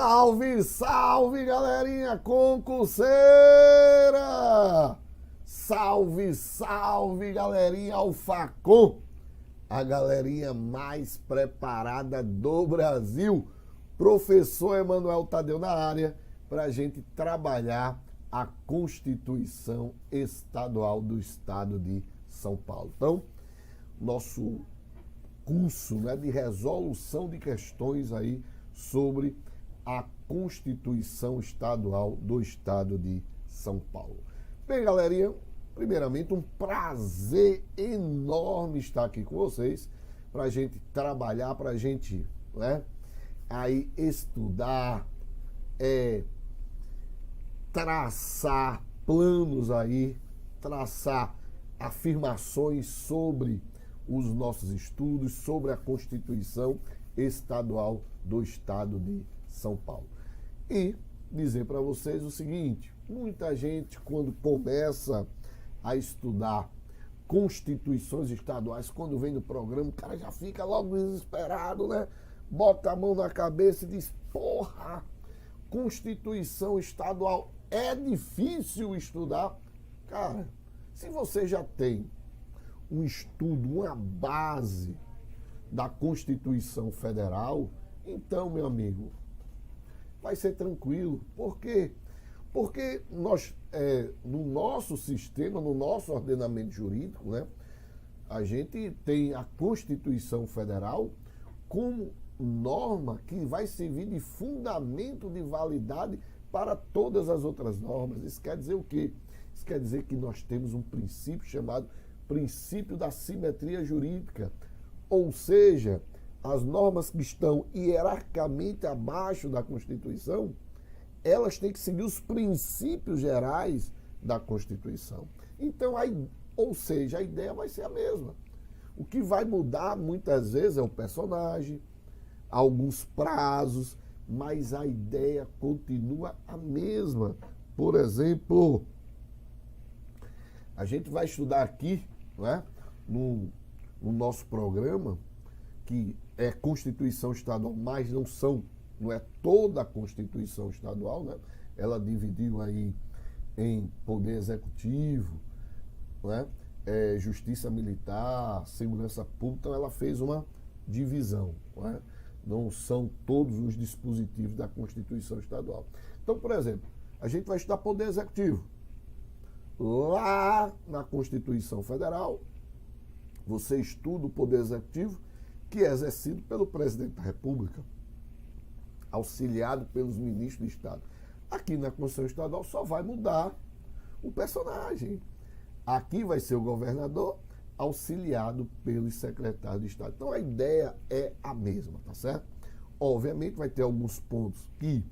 Salve, salve, galerinha concurseira! Salve, salve, galerinha Alfacom! A galerinha mais preparada do Brasil. Professor Emanuel Tadeu na área para a gente trabalhar a Constituição Estadual do Estado de São Paulo. Então, nosso curso, né, de resolução de questões aí sobre a Constituição Estadual do Estado de São Paulo. Bem, galerinha, primeiramente um prazer enorme estar aqui com vocês para a gente trabalhar, para a gente, né, aí estudar, traçar planos aí, traçar afirmações sobre os nossos estudos, sobre a Constituição Estadual do Estado de São Paulo. E dizer para vocês o seguinte: muita gente, quando começa a estudar constituições estaduais, quando vem no programa, o cara já fica logo desesperado, né? Bota a mão na cabeça e diz: porra, Constituição Estadual é difícil estudar. Cara, se você já tem um estudo, uma base da Constituição Federal, então, meu amigo, vai ser tranquilo. Por quê? Porque nós, no nosso sistema, no nosso ordenamento jurídico, né, a gente tem a Constituição Federal como norma que vai servir de fundamento de validade para todas as outras normas. Isso quer dizer o quê? Isso quer dizer que nós temos um princípio chamado princípio da simetria jurídica, ou seja, as normas que estão hierarquicamente abaixo da Constituição, elas têm que seguir os princípios gerais da Constituição. Então, ou seja, a ideia vai ser a mesma. O que vai mudar muitas vezes é o personagem, alguns prazos, mas a ideia continua a mesma. Por exemplo, a gente vai estudar aqui, né, no nosso programa, que é Constituição Estadual, mas não é toda a Constituição Estadual, né? Ela dividiu aí em Poder Executivo, né? Justiça Militar, Segurança Pública, então ela fez uma divisão, né? Não são todos os dispositivos da Constituição Estadual. Então, por exemplo, a gente vai estudar Poder Executivo. Lá na Constituição Federal, você estuda o Poder Executivo, que é exercido pelo Presidente da República, auxiliado pelos ministros de Estado. Aqui na Constituição Estadual só vai mudar o personagem. Aqui vai ser o governador, auxiliado pelos secretários de Estado. Então a ideia é a mesma, tá certo? Obviamente vai ter alguns pontos que,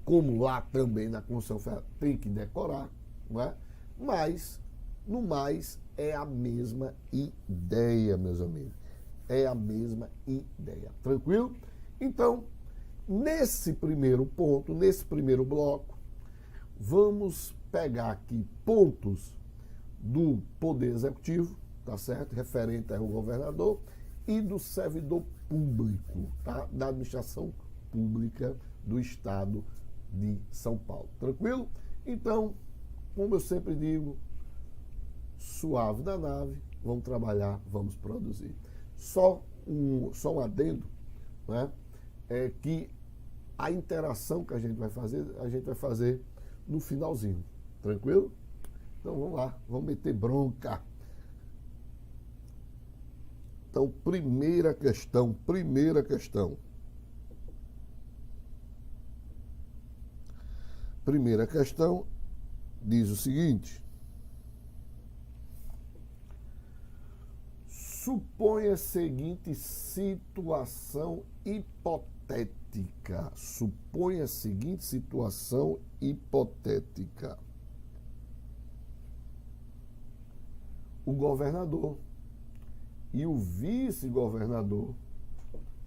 como lá também na Constituição Federal, tem que decorar, não é? Mas, no mais, é a mesma ideia, meus amigos. É a mesma ideia. Tranquilo? Então, nesse primeiro ponto, nesse primeiro bloco, vamos pegar aqui pontos do Poder Executivo, tá certo? Referente ao governador e do servidor público, tá? Da administração pública do Estado de São Paulo. Tranquilo? Então, como eu sempre digo, suave da nave, vamos trabalhar, vamos produzir. Só um adendo, né? É que a interação que a gente vai fazer no finalzinho. Tranquilo? Então vamos lá, vamos meter bronca. Então, primeira questão. Primeira questão diz o seguinte: suponha a seguinte situação hipotética. Suponha a seguinte situação hipotética. O governador e o vice-governador,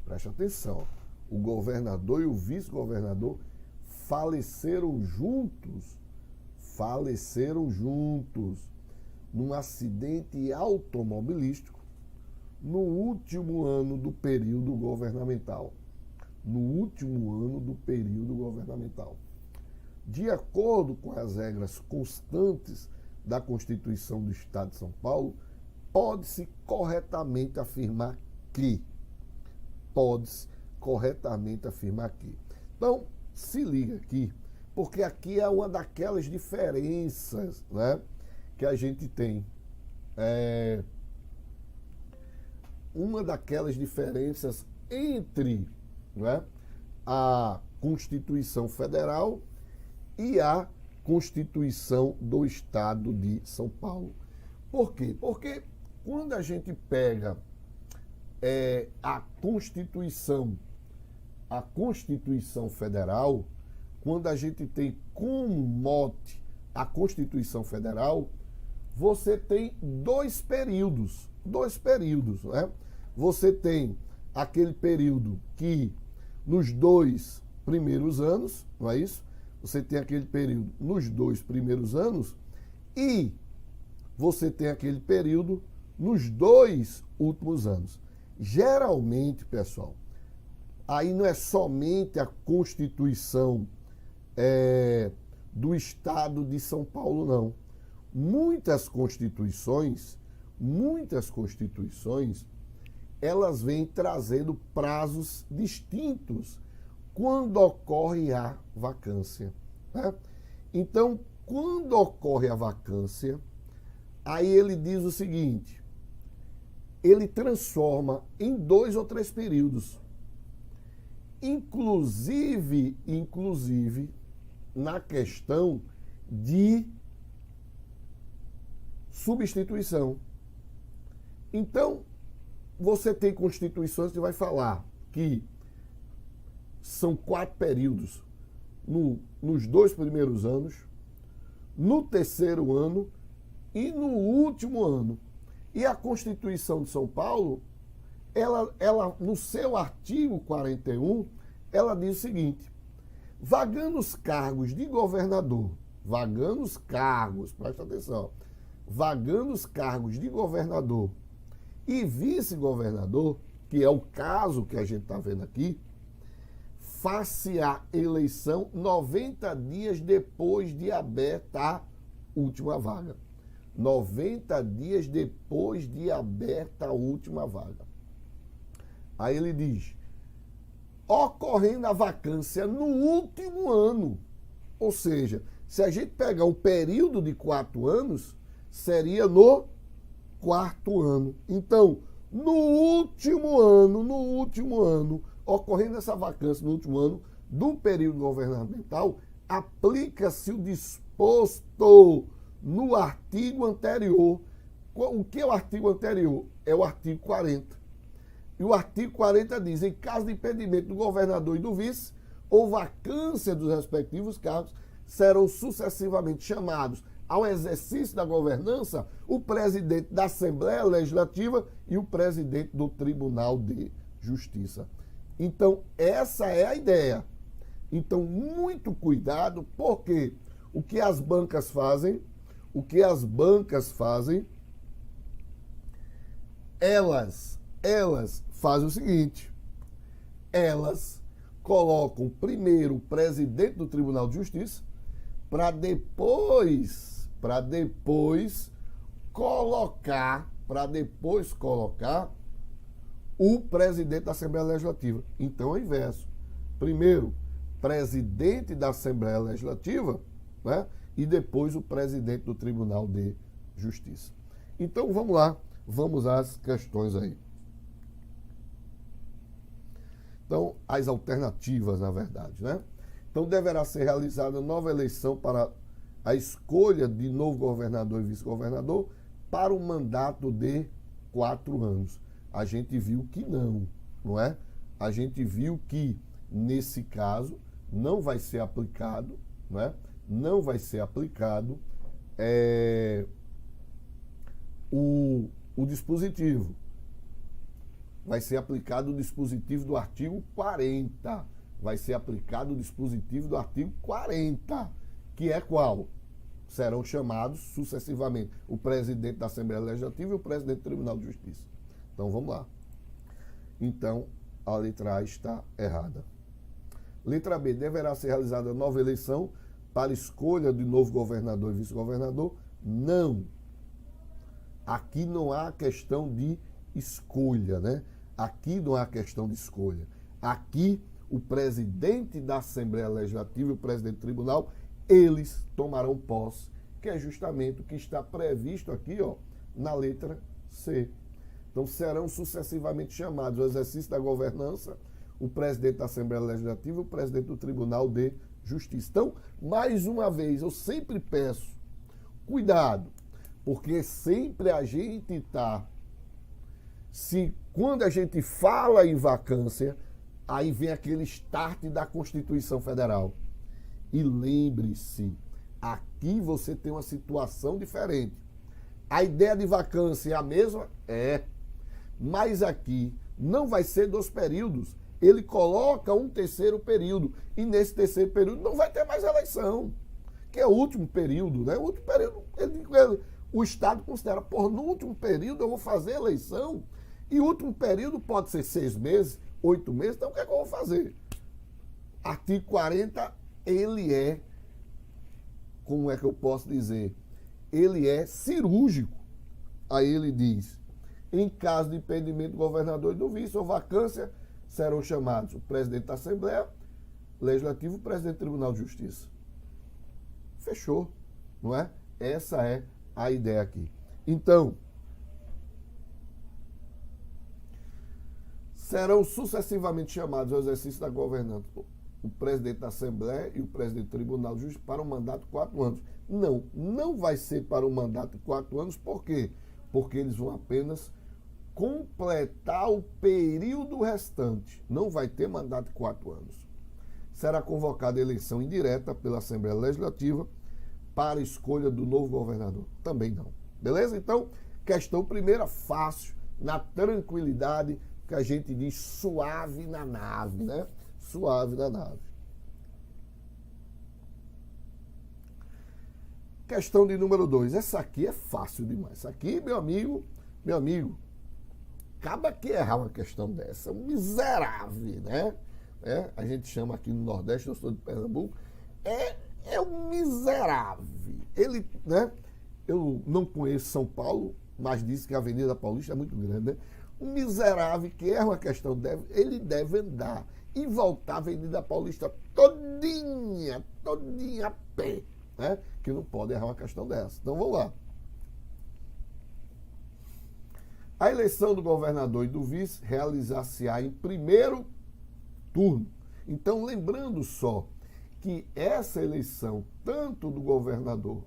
preste atenção, o governador e o vice-governador faleceram juntos num acidente automobilístico no último ano do período governamental. no último ano do período governamental. De acordo com as regras constantes da Constituição do Estado de São Paulo, pode-se corretamente afirmar que. Então, se liga aqui, porque aqui é uma daquelas diferenças, né, que a gente tem. Uma daquelas diferenças entre, né, a Constituição Federal e a Constituição do Estado de São Paulo. Por quê? Porque quando a gente pega a Constituição Federal, quando a gente tem como mote a Constituição Federal, você tem dois períodos, né? Você tem aquele período que nos 2 primeiros anos, não é isso? Você tem aquele período nos 2 primeiros anos e você tem aquele período nos 2 últimos anos. Geralmente, pessoal, aí não é somente a Constituição do Estado de São Paulo, não. Muitas constituições, elas vêm trazendo prazos distintos quando ocorre a vacância, né? Então, quando ocorre a vacância, aí ele diz o seguinte, ele transforma em 2 ou 3 períodos, inclusive na questão de substituição. Então, você tem constituições que vai falar que são 4 períodos nos 2 primeiros anos, no 3º ano e no último ano. E a Constituição de São Paulo, ela no seu artigo 41, ela diz o seguinte: vagando os cargos de governador, presta atenção, vagando os cargos de governador e vice-governador, que é o caso que a gente está vendo aqui, far-se-á eleição 90 dias depois de aberta a última vaga. 90 dias depois de aberta a última vaga. Aí ele diz, ocorrendo a vacância no último ano. Ou seja, se a gente pegar um período de 4 anos, seria no 4º ano. Então, no último ano, ocorrendo essa vacância no último ano do período governamental, aplica-se o disposto no artigo anterior. O que é o artigo anterior? É o artigo 40. E o artigo 40 diz, em caso de impedimento do governador e do vice, ou vacância dos respectivos cargos, serão sucessivamente chamados ao exercício da governança o presidente da Assembleia Legislativa e o presidente do Tribunal de Justiça. Então, essa é a ideia. Então, muito cuidado, porque o que as bancas fazem, elas fazem o seguinte, elas colocam primeiro o presidente do Tribunal de Justiça para depois colocar o presidente da Assembleia Legislativa. Então é o inverso. Primeiro, presidente da Assembleia Legislativa, né? E depois o presidente do Tribunal de Justiça. Então vamos lá, vamos às questões aí. Então, as alternativas, na verdade, né? Então, deverá ser realizada nova eleição para a escolha de novo governador e vice-governador para um mandato de 4 anos. A gente viu que não é? A gente viu que, nesse caso, não vai ser aplicado, não é? Não vai ser aplicado o dispositivo. Vai ser aplicado o dispositivo do artigo 40. Vai ser aplicado o dispositivo do artigo 40, que é qual? Serão chamados sucessivamente o presidente da Assembleia Legislativa e o presidente do Tribunal de Justiça. Então, vamos lá. Então, a letra A está errada. Letra B, deverá ser realizada nova eleição para escolha de novo governador e vice-governador? Não. Aqui não há questão de escolha, né? Aqui não há questão de escolha. Aqui, o presidente da Assembleia Legislativa e o presidente do Tribunal, eles tomarão posse, que é justamente o que está previsto aqui, ó, na letra C. Então, serão sucessivamente chamados o exercício da governança, o presidente da Assembleia Legislativa e o presidente do Tribunal de Justiça. Então, mais uma vez, eu sempre peço cuidado, porque sempre a gente está... Quando a gente fala em vacância, aí vem aquele start da Constituição Federal. E lembre-se, aqui você tem uma situação diferente. A ideia de vacância é a mesma? É. Mas aqui não vai ser 2 períodos. Ele coloca um terceiro período. E nesse terceiro período não vai ter mais eleição. Que é o último período, né? O último período, o Estado considera, no último período eu vou fazer eleição. E o último período pode ser 6 meses, 8 meses. Então o que é que eu vou fazer? Artigo 40, ele é, como é que eu posso dizer? Ele é cirúrgico. Aí ele diz, em caso de impedimento do governador e do vice ou vacância, serão chamados o presidente da Assembleia Legislativa e o presidente do Tribunal de Justiça. Fechou, não é? Essa é a ideia aqui. Então, serão sucessivamente chamados ao exercício da governança o presidente da Assembleia e o presidente do Tribunal de Justiça para um mandato de 4 anos. Não, não vai ser para um mandato de 4 anos, por quê? Porque eles vão apenas completar o período restante. Não vai ter mandato de 4 anos. Será convocada eleição indireta pela Assembleia Legislativa para a escolha do novo governador. Também não. Beleza? Então, questão primeira, fácil, na tranquilidade, que a gente diz suave na nave, né? Suave na nave. Questão de número 2. Essa aqui é fácil demais. Essa aqui, meu amigo, acaba que errar uma questão dessa. Um miserável, né? A gente chama aqui no Nordeste, eu sou de Pernambuco, é um miserável. Ele, né? Eu não conheço São Paulo, mas disse que a Avenida Paulista é muito grande, né? Um miserável que erra uma questão, ele deve andar e voltar a Avenida Paulista todinha a pé, né? Que não pode errar uma questão dessa. Então vamos lá. A eleição do governador e do vice realizar-se-á em primeiro turno. Então, lembrando só que essa eleição, tanto do governador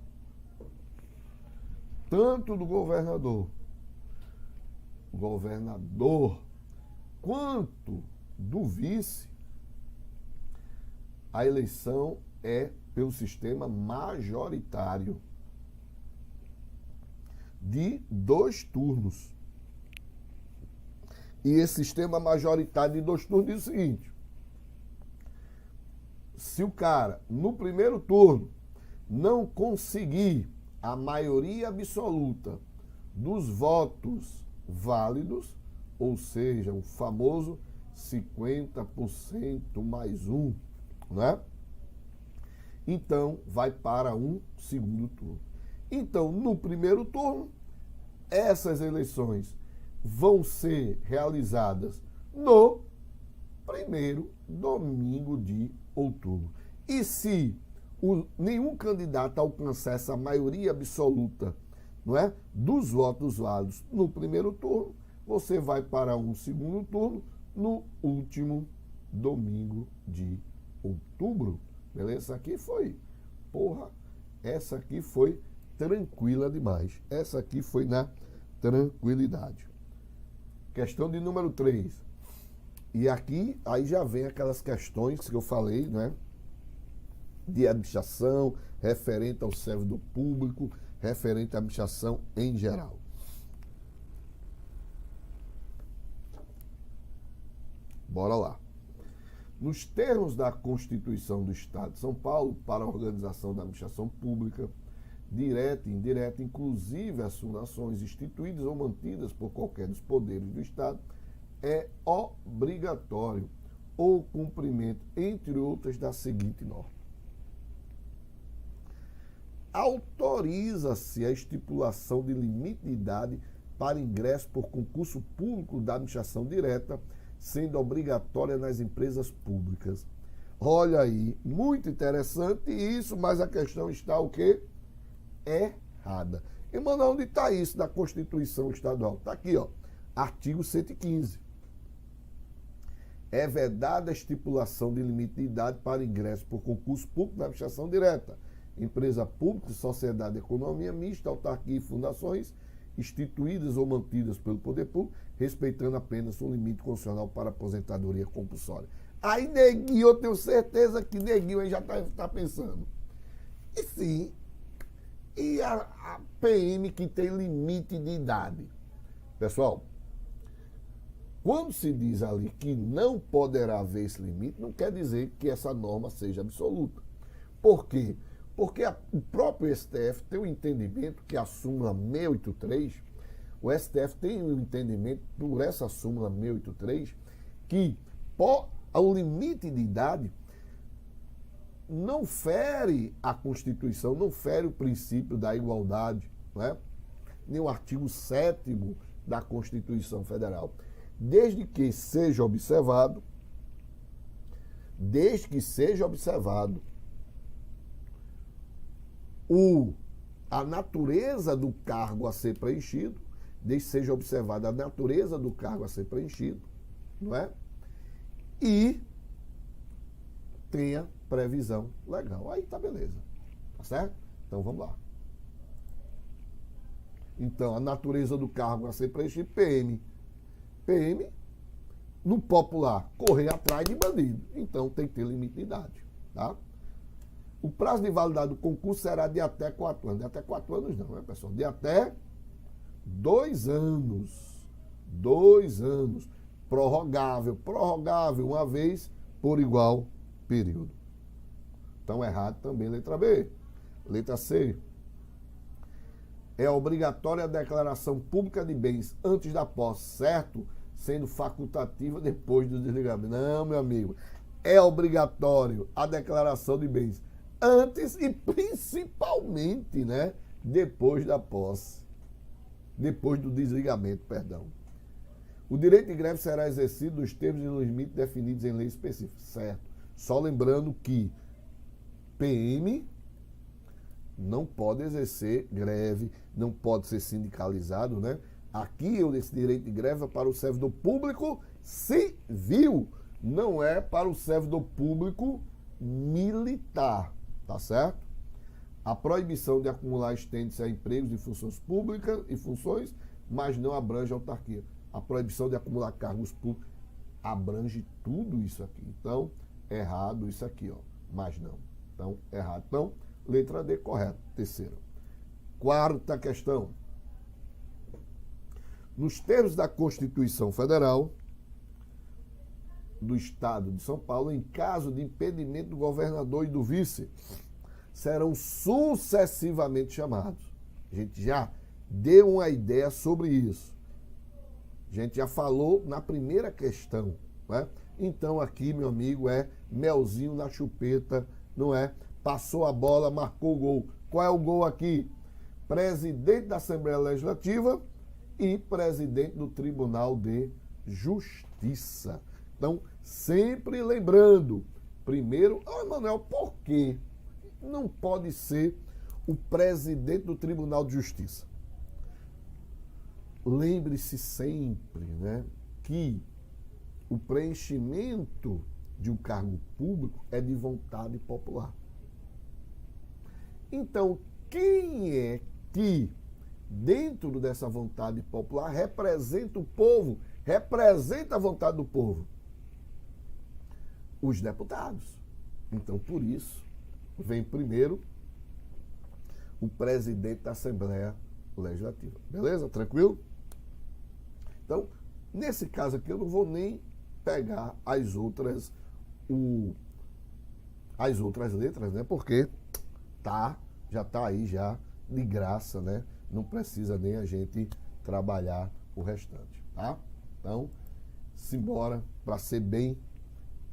quanto do vice, a eleição é pelo sistema majoritário de 2 turnos. E esse sistema majoritário de 2 turnos diz o seguinte: se o cara, no primeiro turno, não conseguir a maioria absoluta dos votos válidos, ou seja, o famoso 50% mais 1, né? Então, vai para um segundo turno. Então, no primeiro turno, essas eleições vão ser realizadas no primeiro domingo de outubro. E se nenhum candidato alcançar essa maioria absoluta, não é, dos votos válidos no primeiro turno, você vai para um segundo turno no último domingo de outubro. Beleza? Essa aqui foi tranquila demais. Essa aqui foi na tranquilidade. Questão de número 3. E aqui, aí já vem aquelas questões que eu falei, né? De administração, referente ao servidor público, referente à administração em geral. Bora lá. Nos termos da Constituição do Estado de São Paulo, para a organização da administração pública, direta e indireta, inclusive as fundações instituídas ou mantidas por qualquer dos poderes do Estado, é obrigatório ou cumprimento, entre outras, da seguinte norma. Autoriza-se a estipulação de limite de idade para ingresso por concurso público da administração direta, sendo obrigatória nas empresas públicas. Olha aí, muito interessante isso, mas a questão está o quê? Errada. E, mano, onde está isso da Constituição Estadual? Está aqui, ó, artigo 115. É vedada a estipulação de limite de idade para ingresso por concurso público da administração direta, empresa pública, sociedade de economia mista, autarquia e fundações instituídas ou mantidas pelo poder público, respeitando apenas o limite constitucional para aposentadoria compulsória. Aí, neguinho, eu tenho certeza que neguinho aí já está pensando. E sim, e a PM que tem limite de idade? Pessoal, quando se diz ali que não poderá haver esse limite, não quer dizer que essa norma seja absoluta. Por quê? Porque o próprio STF tem um entendimento que a súmula 683, o STF tem um entendimento por essa súmula 683, que o limite de idade não fere a Constituição, não fere o princípio da igualdade, não é? Nem o artigo 7º da Constituição Federal. Desde que seja observado a natureza do cargo a ser preenchido, desde que seja observada a natureza do cargo a ser preenchido, não é? E tenha previsão legal. Aí tá beleza, tá certo? Então vamos lá. Então, a natureza do cargo a ser preenchido, PM, no popular, correr atrás de bandido. Então tem que ter limite de idade, tá? O prazo de validade do concurso será de até 4 anos. De até 4 anos não, né, pessoal? De até 2 anos. 2 anos. Prorrogável uma vez por igual período. Então, errado também, letra B. Letra C. É obrigatória a declaração pública de bens antes da posse, certo? Sendo facultativa depois do desligamento. Não, meu amigo. É obrigatório a declaração de bens antes e principalmente, né, depois da posse. Depois do desligamento, perdão. O direito de greve será exercido nos termos e nos limites definidos em lei específica, certo? Só lembrando que PM não pode exercer greve, não pode ser sindicalizado, né? Aqui, esse direito de greve é para o servidor público civil, não é para o servidor público militar, tá certo? A proibição de acumular estende-se a empregos e funções públicas e funções, mas não abrange a autarquia. A proibição de acumular cargos públicos abrange tudo isso aqui. Então, errado isso aqui, ó, mas não. Então, errado. Então, letra D, correto. Terceira. Quarta questão. Nos termos da Constituição Federal do Estado de São Paulo, em caso de impedimento do governador e do vice, serão sucessivamente chamados. A gente já deu uma ideia sobre isso. A gente já falou na primeira questão, né? Então aqui, meu amigo, é melzinho na chupeta, não é? Passou a bola, marcou o gol. Qual é o gol aqui? Presidente da Assembleia Legislativa e presidente do Tribunal de Justiça. Então, sempre lembrando, primeiro, Emanuel, por que não pode ser o presidente do Tribunal de Justiça? Lembre-se sempre, né, que o preenchimento de um cargo público é de vontade popular. Então, quem é que, dentro dessa vontade popular, representa o povo, representa a vontade do povo? Os deputados. Então, por isso, vem primeiro o presidente da Assembleia Legislativa. Beleza? Tranquilo? Então, nesse caso aqui, eu não vou nem pegar as outras letras, né? Porque já está aí já de graça, né? Não precisa nem a gente trabalhar o restante, tá? Então, simbora para ser bem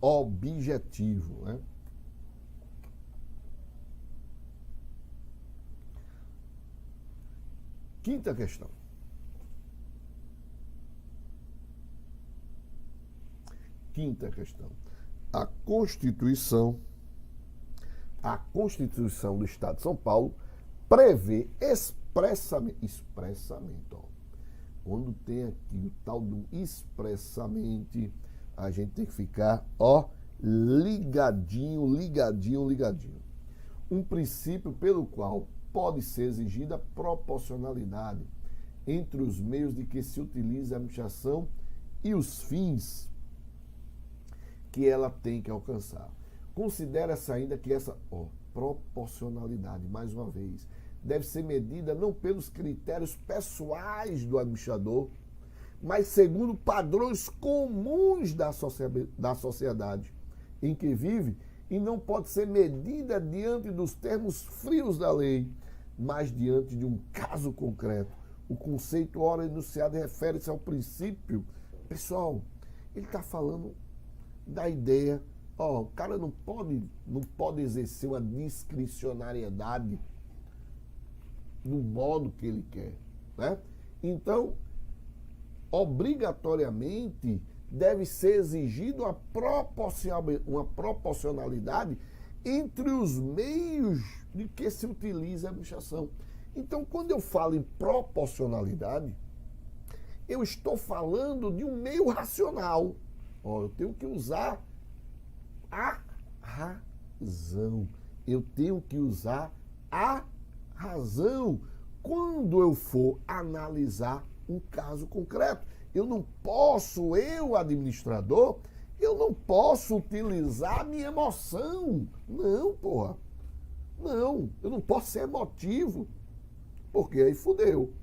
objetivo, né? Quinta questão. Quinta questão. A Constituição do Estado de São Paulo prevê expressamente, ó, quando tem aqui o tal do expressamente, a gente tem que ficar, ó, ligadinho. Um princípio pelo qual pode ser exigida proporcionalidade entre os meios de que se utiliza a administração e os fins que ela tem que alcançar. Considera-se ainda que essa proporcionalidade, mais uma vez, deve ser medida não pelos critérios pessoais do administrador, mas segundo padrões comuns da sociedade em que vive, e não pode ser medida diante dos termos frios da lei, mas diante de um caso concreto. O conceito ora enunciado refere-se ao princípio. Pessoal, ele está falando da ideia, o cara não pode exercer uma discricionariedade no modo que ele quer, né? Então, obrigatoriamente deve ser exigido uma proporcionalidade entre os meios de que se utiliza a administração. Então, quando eu falo em proporcionalidade, eu estou falando de um meio racional. Eu tenho que usar a razão. Eu tenho que usar a razão quando eu for analisar um caso concreto. Administrador, eu não posso utilizar a minha emoção. Não, porra. Não, eu não posso ser emotivo, porque aí fudeu.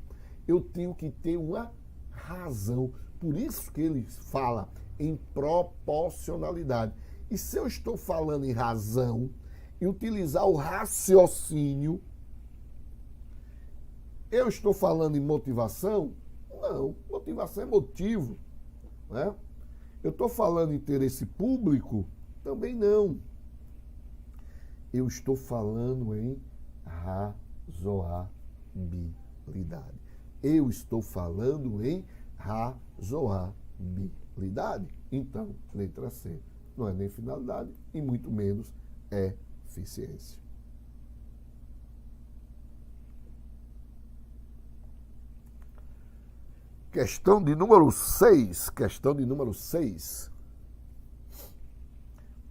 Eu tenho que ter uma razão. Por isso que ele fala em proporcionalidade. E se eu estou falando em razão e utilizar o raciocínio, eu estou falando em motivação? Não, motivação é motivo, né? Eu estou falando em interesse público? Também não. Eu estou falando em razoabilidade. Eu estou falando em razoabilidade. Então, letra C não é nem finalidade e muito menos eficiência. Questão de número 6.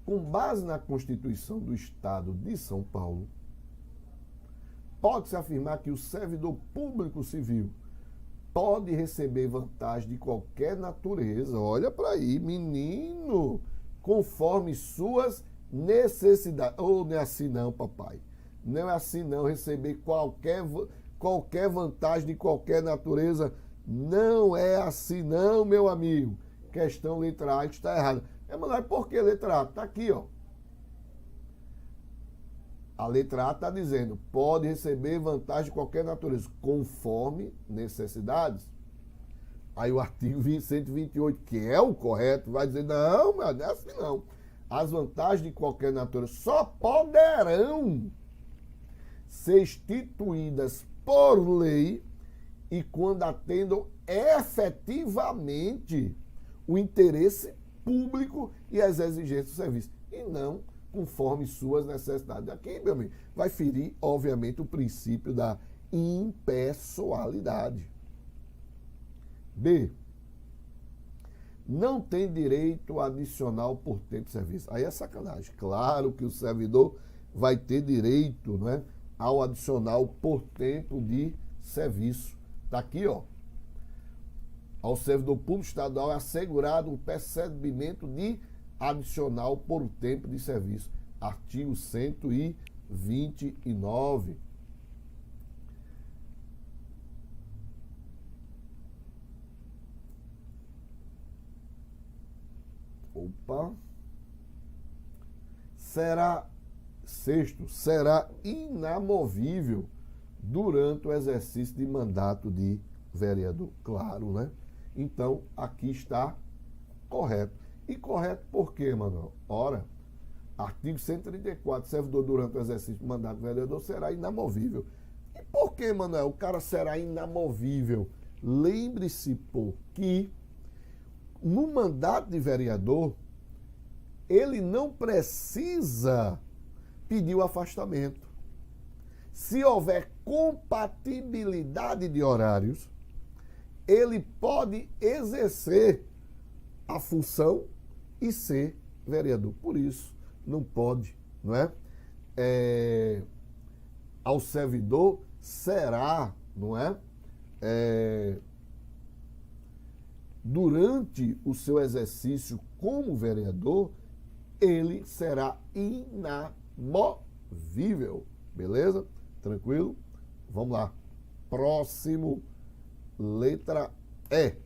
Com base na Constituição do Estado de São Paulo, pode-se afirmar que o servidor público civil pode receber vantagem de qualquer natureza. Olha para aí, menino, conforme suas necessidades. Não é assim não, papai. Não é assim não, receber qualquer vantagem de qualquer natureza. Não é assim não, meu amigo. Questão letra A está errada. Mas por que letra A? Está aqui, ó. A letra A está dizendo, pode receber vantagem de qualquer natureza, conforme necessidades. Aí o artigo 128, que é o correto, vai dizer, não, mas não é assim não. As vantagens de qualquer natureza só poderão ser instituídas por lei e quando atendam efetivamente o interesse público e as exigências do serviço, e não conforme suas necessidades. Aqui, meu amigo, vai ferir, obviamente, o princípio da impessoalidade. B. Não tem direito adicional por tempo de serviço. Aí é sacanagem. Claro que o servidor vai ter direito, né, ao adicional por tempo de serviço. Está aqui, ó. Ao servidor público estadual é assegurado um recebimento de adicional por tempo de serviço. Artigo 129. Será inamovível durante o exercício de mandato de vereador. Claro, né? Então, aqui está correto. Incorreto por quê, Manuel? Ora, artigo 134, servidor durante o exercício do mandato do vereador será inamovível. E por que, Manuel, o cara será inamovível? Lembre-se, pô, que no mandato de vereador, ele não precisa pedir o afastamento. Se houver compatibilidade de horários, ele pode exercer a função e ser vereador. Por isso, não pode, não é? Ao servidor será, não é? Durante o seu exercício como vereador, ele será inamovível. Beleza? Tranquilo? Vamos lá. Próximo, letra E.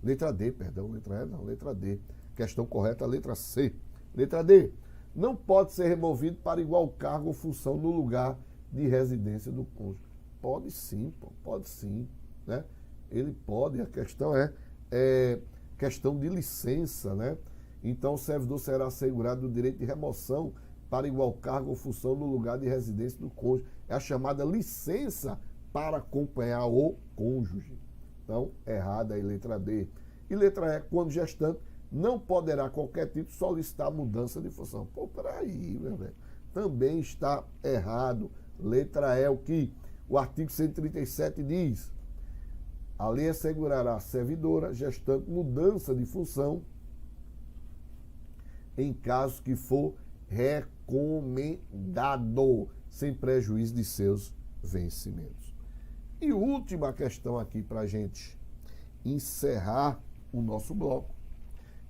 Letra D, perdão, letra E não, letra D. Questão correta, letra C. Letra D. Não pode ser removido para igual cargo ou função no lugar de residência do cônjuge. Pode sim, pô, pode sim, né? Ele pode, a questão é questão de licença, né? Então o servidor será assegurado o direito de remoção para igual cargo ou função no lugar de residência do cônjuge. É a chamada licença para acompanhar o cônjuge. Então, errada aí, letra D. E letra E, quando gestante, não poderá, a qualquer título, solicitar mudança de função. Pô, peraí, meu velho. Também está errado. Letra E, o que o artigo 137 diz. A lei assegurará à servidora, gestante, mudança de função em caso que for recomendado, sem prejuízo de seus vencimentos. E última questão aqui para a gente encerrar o nosso bloco.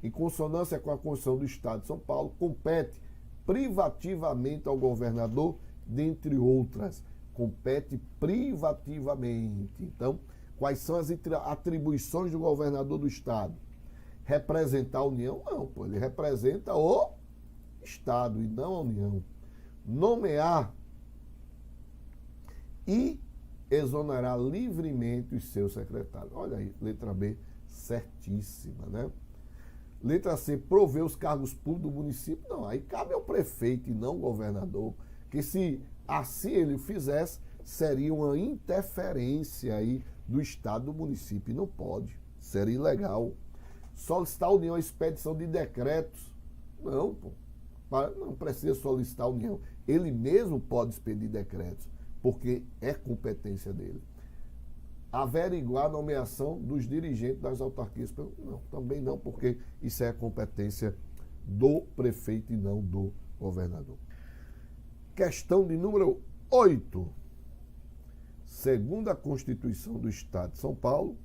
Em consonância com a Constituição do Estado de São Paulo, compete privativamente ao governador, dentre outras. Compete privativamente. Então, quais são as atribuições do governador do Estado? Representar a União? Não, pô, ele representa o Estado e não a União. Nomear e exonerar livremente os seus secretários. Olha aí, letra B, certíssima, né? Letra C, prover os cargos públicos do município. Não, aí cabe ao prefeito e não ao governador. Que se assim ele o fizesse, seria uma interferência aí do Estado do município. E não pode, seria ilegal. Solicitar a União a expedição de decretos. Não, pô. Não precisa solicitar a União. Ele mesmo pode expedir decretos, porque é competência dele. Averiguar a nomeação dos dirigentes das autarquias. Não, também não, porque isso é competência do prefeito e não do governador. Questão de número 8. Segundo a Constituição do Estado de São Paulo,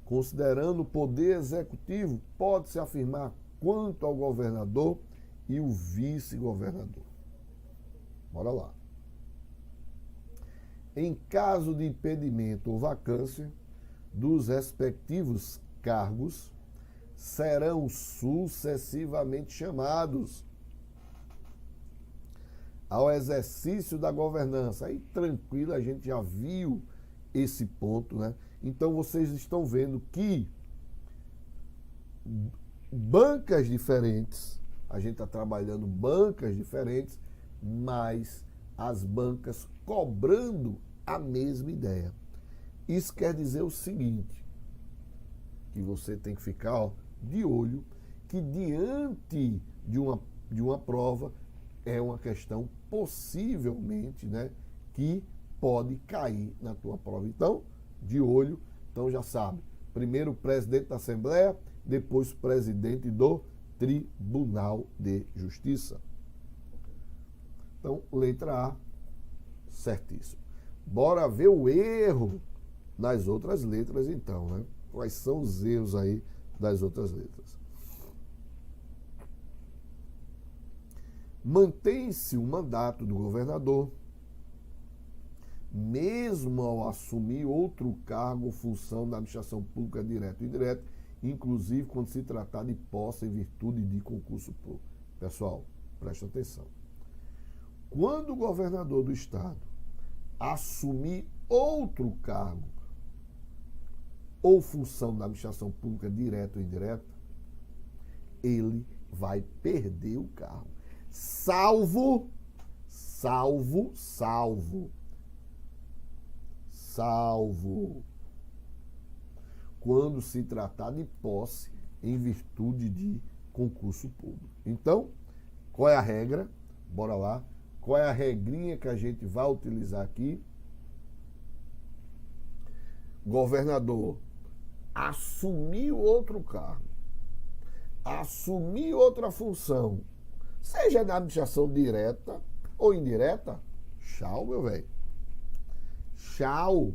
considerando o poder executivo, pode-se afirmar quanto ao governador e o vice-governador. Bora lá. Em caso de impedimento ou vacância dos respectivos cargos, serão sucessivamente chamados ao exercício da governança. Aí, tranquilo, a gente já viu esse ponto, né? Então, vocês estão vendo que bancas diferentes, a gente está trabalhando bancas diferentes, mas as bancas cobrando a mesma ideia. Isso quer dizer o seguinte, que você tem que ficar de olho, que diante de uma prova é uma questão possivelmente, né, que pode cair na tua prova. Então, de olho, então já sabe, primeiro o presidente da Assembleia, depois o presidente do Tribunal de Justiça. Então, letra A, certíssimo. Bora ver o erro nas outras letras, então, né? Quais são os erros aí das outras letras? Mantém-se o mandato do governador, mesmo ao assumir outro cargo ou função da administração pública direta ou indireta, inclusive quando se tratar de posse em virtude de concurso público. Pessoal, presta atenção. Quando o governador do estado assumir outro cargo ou função da administração pública direta ou indireta, ele vai perder o cargo. Salvo quando se tratar de posse em virtude de concurso público. Então, qual é a regra? Bora lá. Qual é a regrinha que a gente vai utilizar aqui? Governador assumir outro cargo, assumir outra função, seja na administração direta ou indireta, tchau, meu velho. Tchau.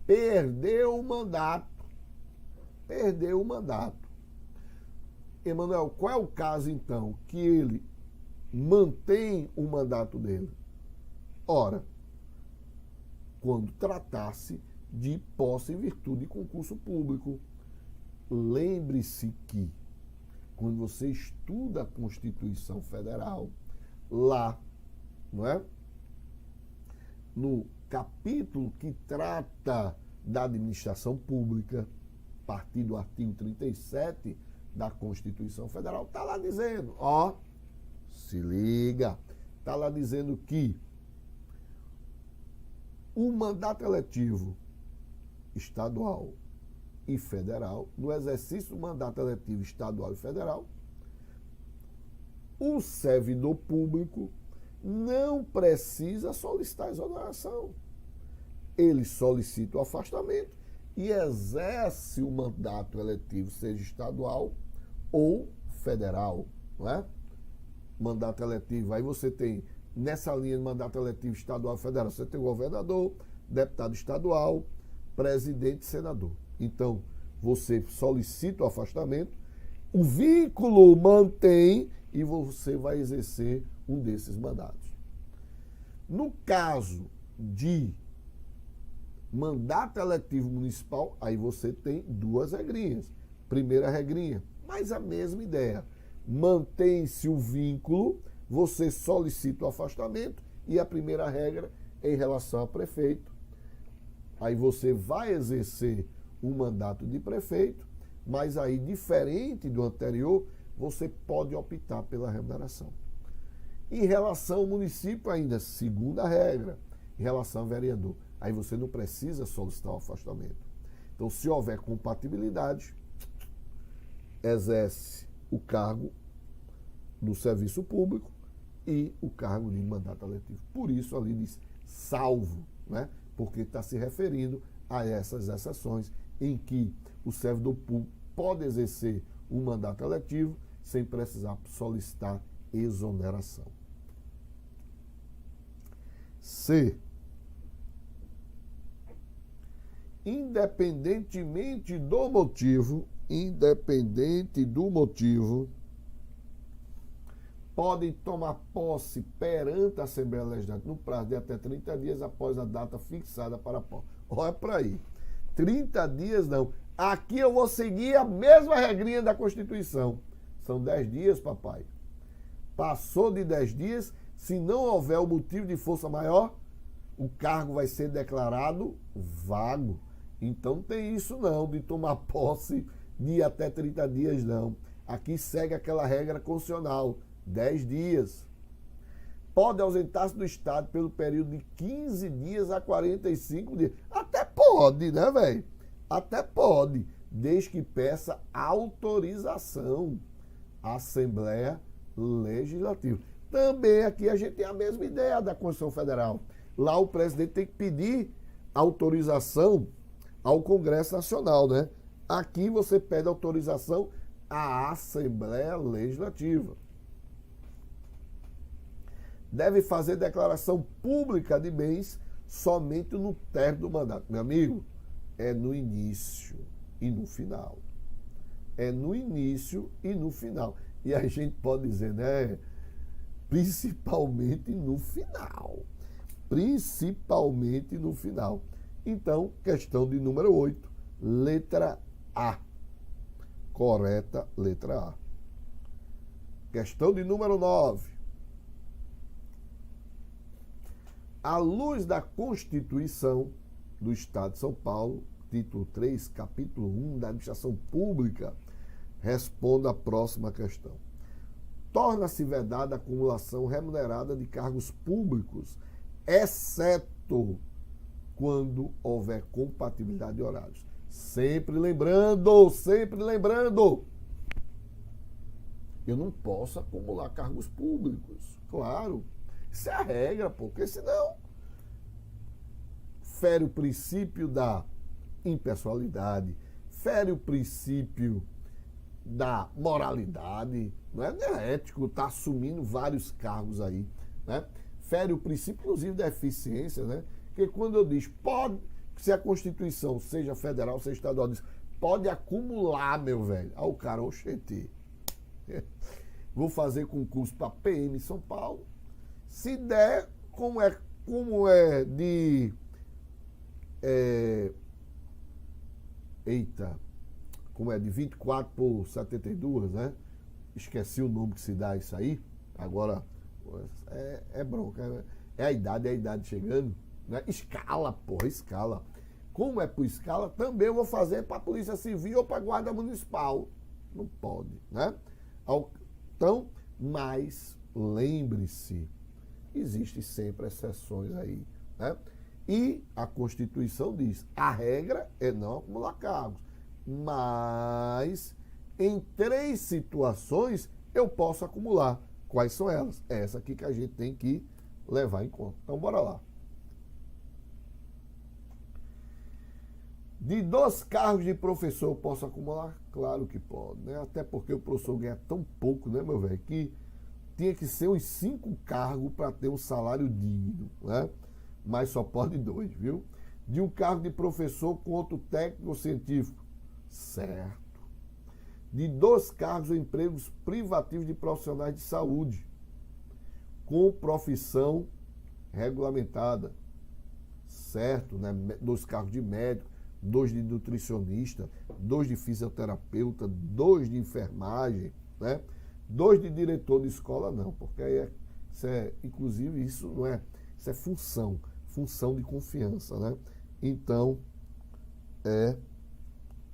Perdeu o mandato. Emanuel, qual é o caso, então, que ele mantém o mandato dele? Ora, quando tratasse de posse em virtude de concurso público. Lembre-se que, quando você estuda a Constituição Federal, lá, não é? No capítulo que trata da administração pública, a partir do artigo 37 da Constituição Federal, está lá dizendo, ó, se liga, está lá dizendo que o mandato eletivo estadual e federal, no exercício do mandato eletivo estadual e federal, o servidor público não precisa solicitar exoneração. Ele solicita o afastamento e exerce o mandato eletivo, seja estadual ou federal, não é? Mandato eletivo, aí você tem, nessa linha de mandato eletivo estadual e federal, você tem o governador, deputado estadual, presidente e senador. Então, você solicita o afastamento, o vínculo mantém e você vai exercer um desses mandatos. No caso de mandato eletivo municipal, aí você tem duas regrinhas. Primeira regrinha, mas a mesma ideia. Mantém-se o vínculo, você solicita o afastamento e a primeira regra em relação a prefeito. Aí você vai exercer o mandato de prefeito, mas aí, diferente do anterior, você pode optar pela remuneração. Em relação ao município ainda, segunda regra, em relação ao vereador, aí você não precisa solicitar o afastamento. Então, se houver compatibilidade, exerce o cargo do serviço público e o cargo de mandato eletivo. Por isso, ali diz salvo, né? Porque está se referindo a essas exceções em que o servidor público pode exercer um mandato eletivo sem precisar solicitar exoneração. C. Independente do motivo, podem tomar posse perante a Assembleia Legislativa no prazo de até 30 dias após a data fixada para a posse. Olha para aí. 30 dias não. Aqui eu vou seguir a mesma regrinha da Constituição. São 10 dias, papai. Passou de 10 dias, se não houver o motivo de força maior, o cargo vai ser declarado vago. Então tem isso não, de tomar posse de até 30 dias não. Aqui segue aquela regra constitucional, 10 dias. Pode ausentar-se do Estado pelo período de 15 dias a 45 dias. Até pode, né, velho? Até pode, desde que peça autorização à Assembleia Legislativa. Também aqui a gente tem a mesma ideia da Constituição Federal. Lá o presidente tem que pedir autorização ao Congresso Nacional, né? Aqui você pede autorização à Assembleia Legislativa. Deve fazer declaração pública de bens somente no término do mandato. Meu amigo, é no início e no final. É no início e no final. E a gente pode dizer, né? Principalmente no final. Principalmente no final. Então, questão de número 8, letra A. Correta, letra A. Questão de número 9. À luz da Constituição do Estado de São Paulo, título 3, capítulo 1 da Administração Pública, Responda a próxima questão. Torna-se vedada a acumulação remunerada de cargos públicos, exceto quando houver compatibilidade de horários. Sempre lembrando, eu não posso acumular cargos públicos, claro. Isso é a regra, porque senão fere o princípio da impessoalidade, fere o princípio da moralidade, não é ético estar assumindo vários cargos aí, né? Fere o princípio, inclusive, da eficiência, né? Porque quando eu digo, pode, se a Constituição, seja federal, seja estadual, diz, pode acumular, meu velho. Aí o cara, oxente, vou fazer concurso para PM em São Paulo. Se der, como é de... como é de 24 por 72, né? Esqueci o nome que se dá isso aí. Agora, é bronca. É a idade chegando. Né? Escala. Como é por escala, também eu vou fazer para a Polícia Civil ou para a Guarda Municipal. Não pode, né? Então, mas lembre-se, existem sempre exceções aí, né? E a Constituição diz, a regra é não acumular cargos. Mas em 3 situações eu posso acumular. Quais são elas? É essa aqui que a gente tem que levar em conta. Então, bora lá. De 2 cargos de professor eu posso acumular? Claro que pode, né? Até porque o professor ganha tão pouco, né, meu velho, que tinha que ser uns 5 cargos para ter um salário digno, né? Mas só pode 2, viu? De um cargo de professor com outro técnico ou científico? Certo. De 2 cargos ou empregos privativos de profissionais de saúde, com profissão regulamentada? Certo, né? 2 cargos de médico, 2 de nutricionista, 2 de fisioterapeuta, 2 de enfermagem, né? 2 de diretor de escola, não, porque aí inclusive isso não é, isso é função de confiança, né? Então, é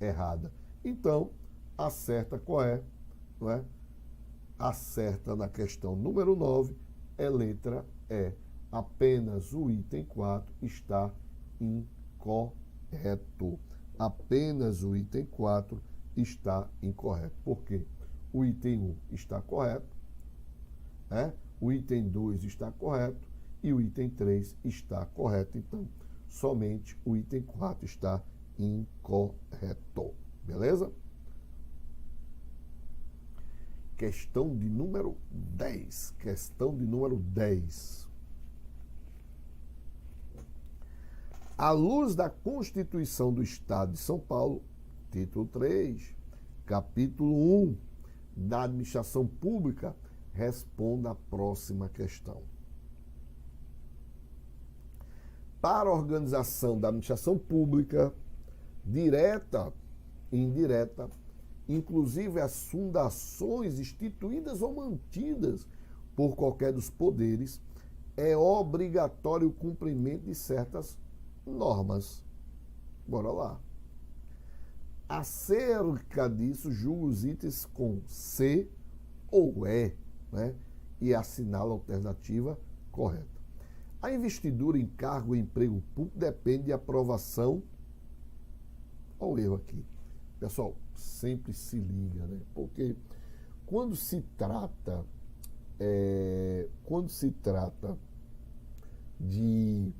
errada. Então, acerta qual é, não é? Acerta na questão número 9, é letra E. Apenas o item 4 está incorreto. Apenas o item 4 está incorreto. Por quê? O item 1 está correto, né? O item 2 está correto e o item 3 está correto. Então, somente o item 4 está incorreto. Beleza? Questão de número 10. Questão de número 10. À luz da Constituição do Estado de São Paulo, título 3, capítulo 1 da Administração Pública, responda a próxima questão. Para a organização da administração pública, direta e indireta, inclusive as fundações instituídas ou mantidas por qualquer dos poderes, é obrigatório o cumprimento de certas normas. Bora lá. Acerca disso, julgo os itens com C ou E, né? E assinala a alternativa correta. A investidura em cargo e emprego público depende de aprovação. Olha o erro aqui. Pessoal, sempre se liga, né? Porque quando se trata de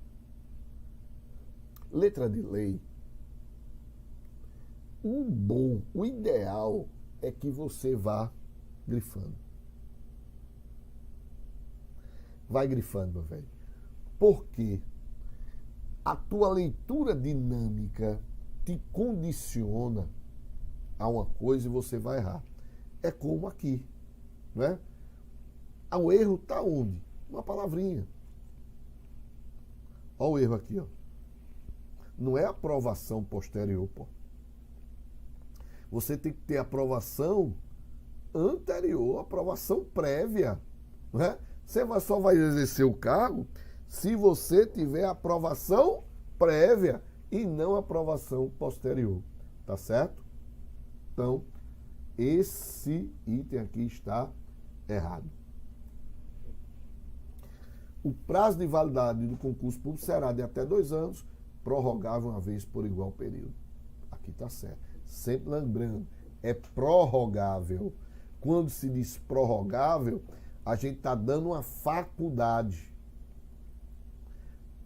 letra de lei, o ideal é que você vá grifando. Vai grifando, meu velho. Porque a tua leitura dinâmica te condiciona a uma coisa e você vai errar. É como aqui, né? O erro está onde? Uma palavrinha. Olha o erro aqui, ó. Não é aprovação posterior, pô. Você tem que ter aprovação anterior, aprovação prévia, né? Você só vai exercer o cargo se você tiver aprovação prévia e não aprovação posterior, tá certo? Então, esse item aqui está errado. O prazo de validade do concurso público será de até 2 anos, prorrogável uma vez por igual período. Aqui está certo. Sempre lembrando, é prorrogável. Quando se diz prorrogável, a gente está dando uma faculdade.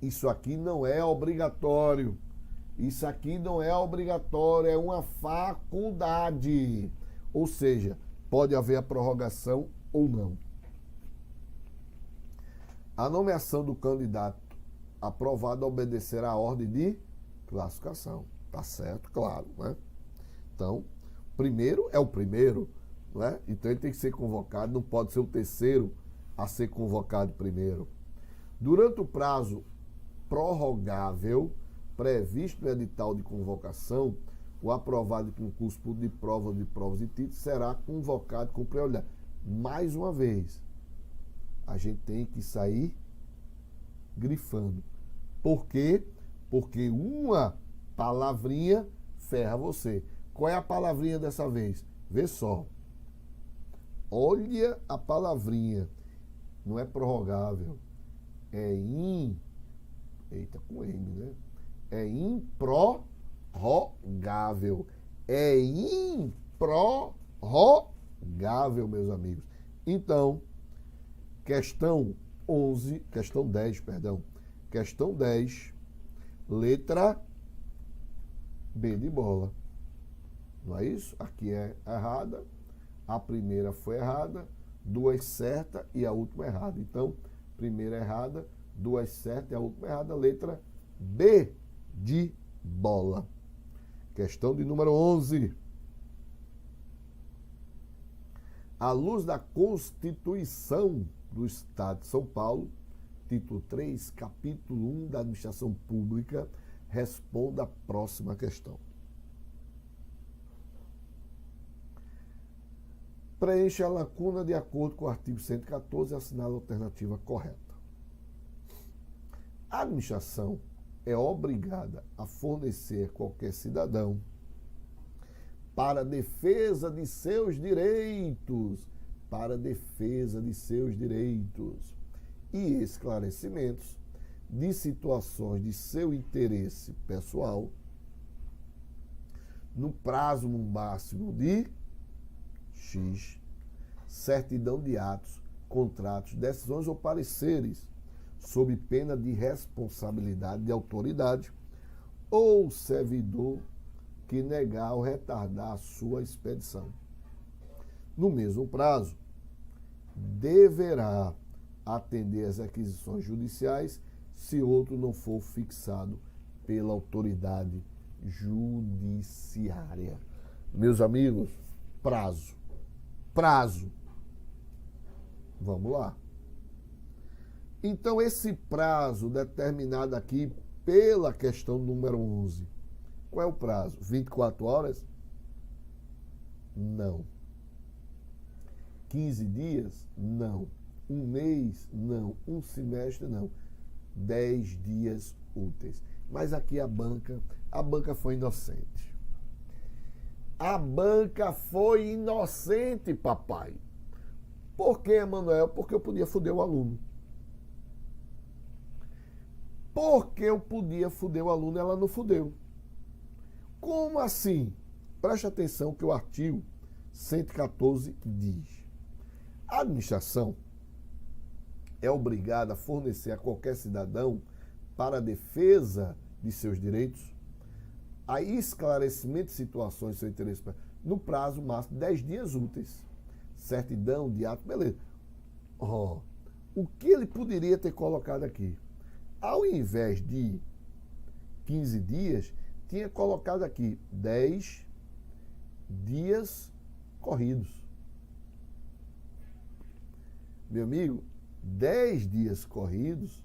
Isso aqui não é obrigatório. Isso aqui não é obrigatório, é uma faculdade. Ou seja, pode haver a prorrogação ou não. A nomeação do candidato aprovado obedecerá à ordem de classificação. Tá certo, claro, né? Então, primeiro é o primeiro, né? Então ele tem que ser convocado, não pode ser o terceiro a ser convocado primeiro. Durante o prazo prorrogável previsto no edital de convocação, o aprovado de concurso público de provas e títulos será convocado com prioridade. Mais uma vez, a gente tem que sair grifando. Por quê? Porque uma palavrinha ferra você. Qual é a palavrinha dessa vez? Vê só. Olha a palavrinha. Não é prorrogável. É Eita, com N, né? É improrrogável. É improrrogável, meus amigos. Então, questão 10, letra B de bola. Não é isso? Aqui é errada. A primeira foi errada, 2 certas e a última errada. Então, primeira errada, 2 certas e a última errada. Letra B de bola. Questão de número 11. À luz da Constituição do Estado de São Paulo, título 3, capítulo 1 da Administração Pública, responda a próxima questão. Preencha a lacuna de acordo com o artigo 114 e assinale a alternativa correta. A administração é obrigada a fornecer qualquer cidadão para a defesa de seus direitos, e esclarecimentos de situações de seu interesse pessoal no prazo máximo de X, certidão de atos, contratos, decisões ou pareceres, sob pena de responsabilidade de autoridade ou servidor que negar ou retardar a sua expedição. No mesmo prazo, deverá atender às requisições judiciais se outro não for fixado pela autoridade judiciária. Meus amigos, prazo. Vamos lá. Então, esse prazo determinado aqui pela questão número 11, qual é o prazo? 24 horas? Não. 15 dias? Não. Um mês? Não. Um semestre? Não. 10 dias úteis. Mas aqui a banca foi inocente. A banca foi inocente, papai. Por que, Emanuel? Porque eu podia foder o aluno. Porque eu podia foder o aluno, ela não fudeu. Como assim? Preste atenção que o artigo 114 diz: a administração é obrigada a fornecer a qualquer cidadão, para a defesa de seus direitos, a esclarecimento de situações de seu interesse no prazo máximo de 10 dias úteis. Certidão de ato, beleza. O que ele poderia ter colocado aqui? Ao invés de 15 dias, tinha colocado aqui 10 dias corridos. Meu amigo, 10 dias corridos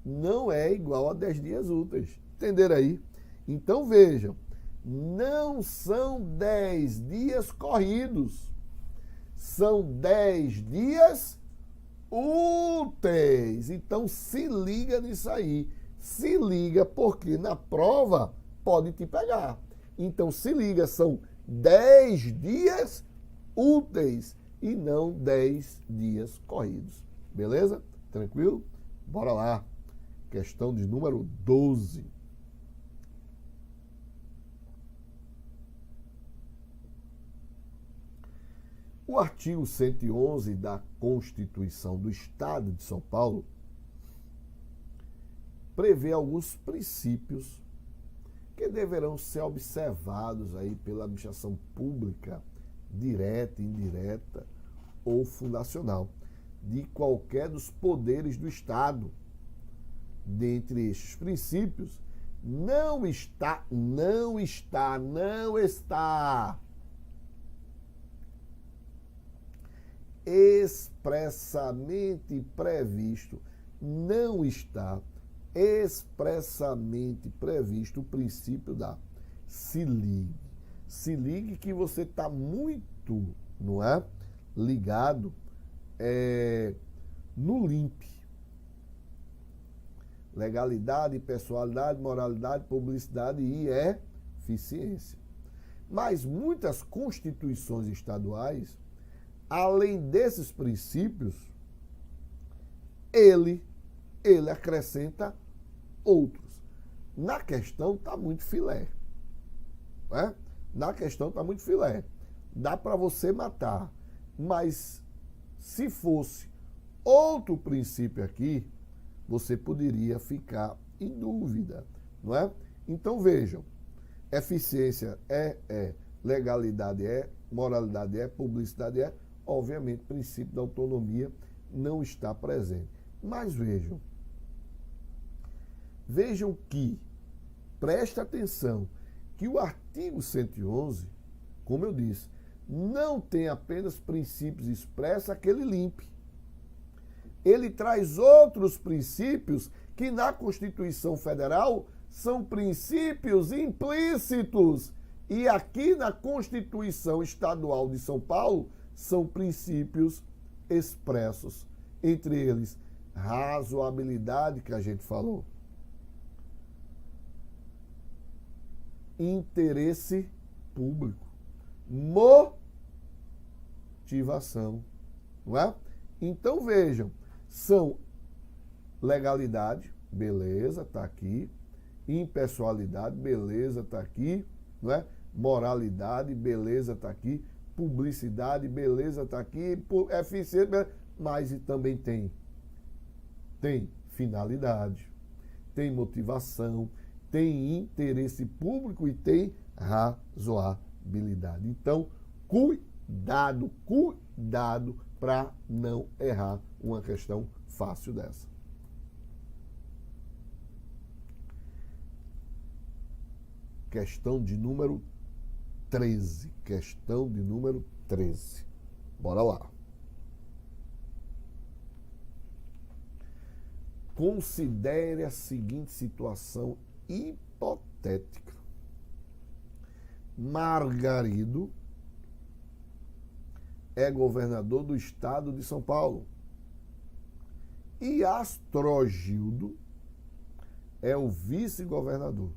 não é igual a 10 dias úteis. Entenderam aí? Então vejam, não são 10 dias corridos, são 10 dias úteis. Então se liga nisso aí. Se liga porque na prova pode te pegar. Então se liga, são 10 dias úteis e não 10 dias corridos. Beleza? Tranquilo? Bora lá. Questão de número 12. O artigo 111 da Constituição do Estado de São Paulo prevê alguns princípios que deverão ser observados aí pela administração pública, direta, indireta ou fundacional, de qualquer dos poderes do Estado. Dentre estes princípios, não está expressamente previsto o princípio da se ligue. Se ligue que você está muito, não é, ligado no LIMP. Legalidade, pessoalidade, moralidade, publicidade e eficiência. Mas muitas constituições estaduais, além desses princípios, ele acrescenta outros. Na questão está muito filé. Né? Na questão está muito filé. Dá para você matar. Mas se fosse outro princípio aqui, você poderia ficar em dúvida, não é? Então vejam, eficiência legalidade moralidade publicidade obviamente o princípio da autonomia não está presente. Mas vejam que, presta atenção, que o artigo 111, como eu disse, não tem apenas princípios expressos, aquele LIMP. Ele traz outros princípios que na Constituição Federal são princípios implícitos. E aqui na Constituição Estadual de São Paulo são princípios expressos. Entre eles, razoabilidade, que a gente falou. Interesse público. Motivação. Não é? Então vejam. São legalidade, beleza, está aqui. Impessoalidade, beleza, está aqui. Não é? Moralidade, beleza, está aqui. Publicidade, beleza, está aqui. Eficiência, beleza. Mas também tem finalidade, tem motivação, tem interesse público e tem razoabilidade. Então, cuidado para não errar uma questão fácil dessa. Questão de número 13. Questão de número 13. Bora lá. Considere a seguinte situação hipotética. Margarido é governador do estado de São Paulo. E Astrogildo é o vice-governador.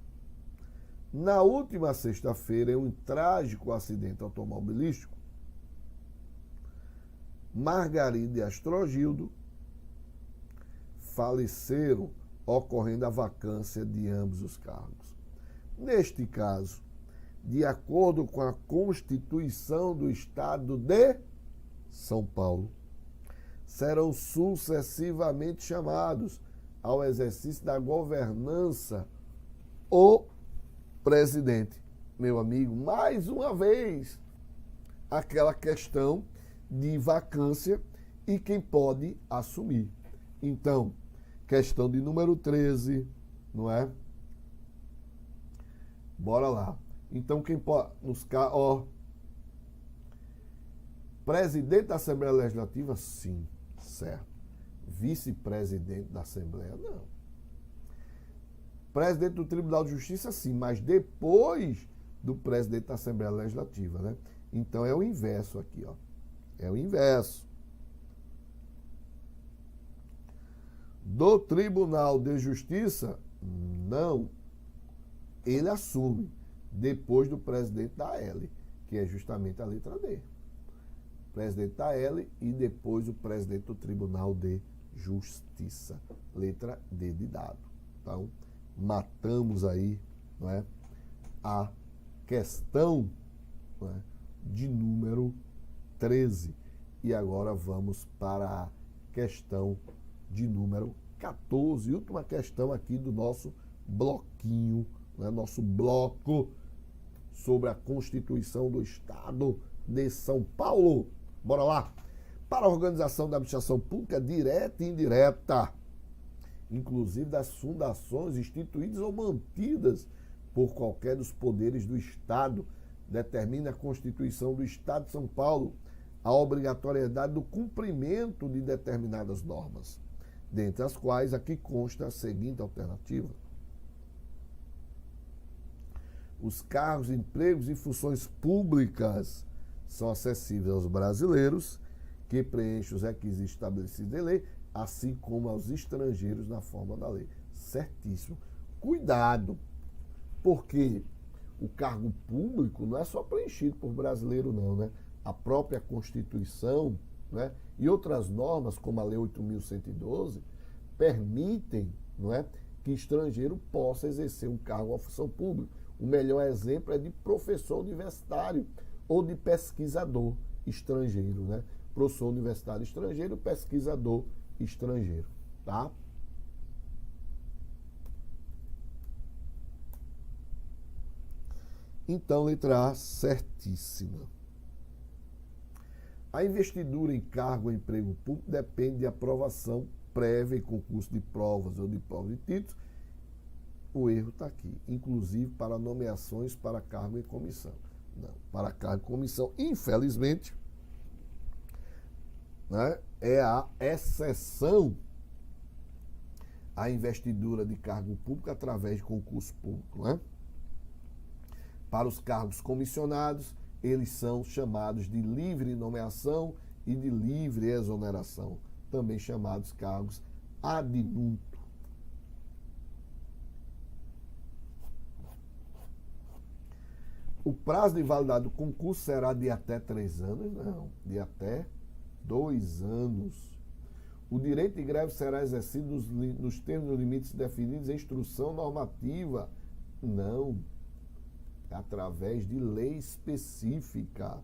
Na última sexta-feira, em um trágico acidente automobilístico, Margarido e Astrogildo faleceram, ocorrendo a vacância de ambos os cargos. Neste caso, de acordo com a Constituição do Estado de São Paulo, serão sucessivamente chamados ao exercício da governança o presidente. Meu amigo, mais uma vez, aquela questão de vacância e quem pode assumir. Então, questão de número 13, não é? Bora lá. Então, quem pode... Presidente da Assembleia Legislativa, sim, certo. Vice-presidente da Assembleia, não. Presidente do Tribunal de Justiça, sim, mas depois do presidente da Assembleia Legislativa, né? Então, é o inverso aqui, ó. É o inverso. Do Tribunal de Justiça, não. Ele assume depois do presidente da L, que é justamente a letra D. Presidente da L e depois o presidente do Tribunal de Justiça. Letra D de dado. Então, matamos aí, não é, a questão, não é, de número 13. E agora vamos para a questão de número 14. Última questão aqui do nosso bloquinho, né, nosso bloco sobre a Constituição do Estado de São Paulo. Bora lá. Para a organização da administração pública direta e indireta, inclusive das fundações instituídas ou mantidas por qualquer dos poderes do Estado, determina a Constituição do Estado de São Paulo a obrigatoriedade do cumprimento de determinadas normas, dentre as quais aqui consta a seguinte alternativa: os cargos, empregos e funções públicas são acessíveis aos brasileiros que preenchem os requisitos estabelecidos em lei, assim como aos estrangeiros na forma da lei. Certíssimo. Cuidado, porque o cargo público não é só preenchido por brasileiro, não, né? A própria Constituição, né, e outras normas, como a Lei 8.112, permitem, não é, que estrangeiro possa exercer um cargo ou função pública. O melhor exemplo é de professor universitário ou de pesquisador estrangeiro, né? Professor universitário estrangeiro, pesquisador estrangeiro, tá? Então, letra A, certíssima. A investidura em cargo ou emprego público depende de aprovação prévia em concurso de provas ou de prova de títulos. O erro está aqui, inclusive para nomeações para cargo e comissão. Não, para cargo e comissão, infelizmente, né, é a exceção à investidura de cargo público através de concurso público, né? Para os cargos comissionados, eles são chamados de livre nomeação e de livre exoneração, também chamados cargos ad nutum. O prazo de validade do concurso será de até 3 anos? Não, de até 2 anos. O direito de greve será exercido nos termos e limites definidos em instrução normativa? Não, através de lei específica.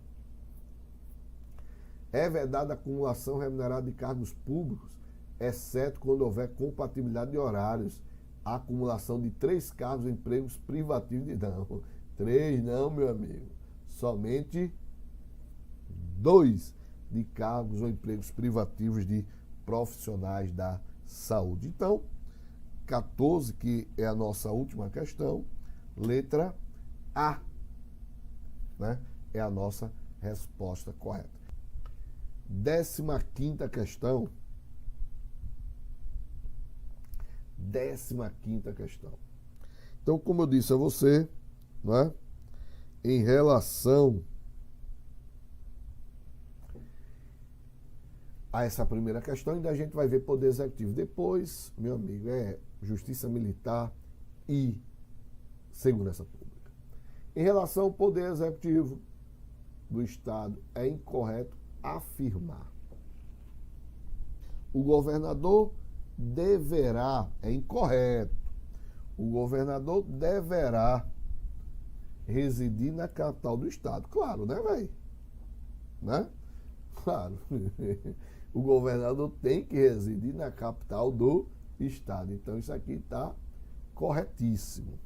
É vedada a acumulação remunerada de cargos públicos, exceto quando houver compatibilidade de horários. A acumulação de 3 cargos em empregos privativos de não. 3 não, meu amigo. Somente 2 de cargos ou empregos privativos de profissionais da saúde. Então, 14, que é a nossa última questão, letra A, né, é a nossa resposta correta. 15ª questão. 15ª questão. Então, como eu disse a você, não é, em relação a essa primeira questão, ainda a gente vai ver poder executivo. Depois, meu amigo, é justiça militar e segurança pública. Em relação ao poder executivo do Estado, é incorreto afirmar. O governador deverá, é incorreto, o governador deverá residir na capital do Estado. Claro, né, velho? Né? Claro. O governador tem que residir na capital do Estado. Então, isso aqui está corretíssimo.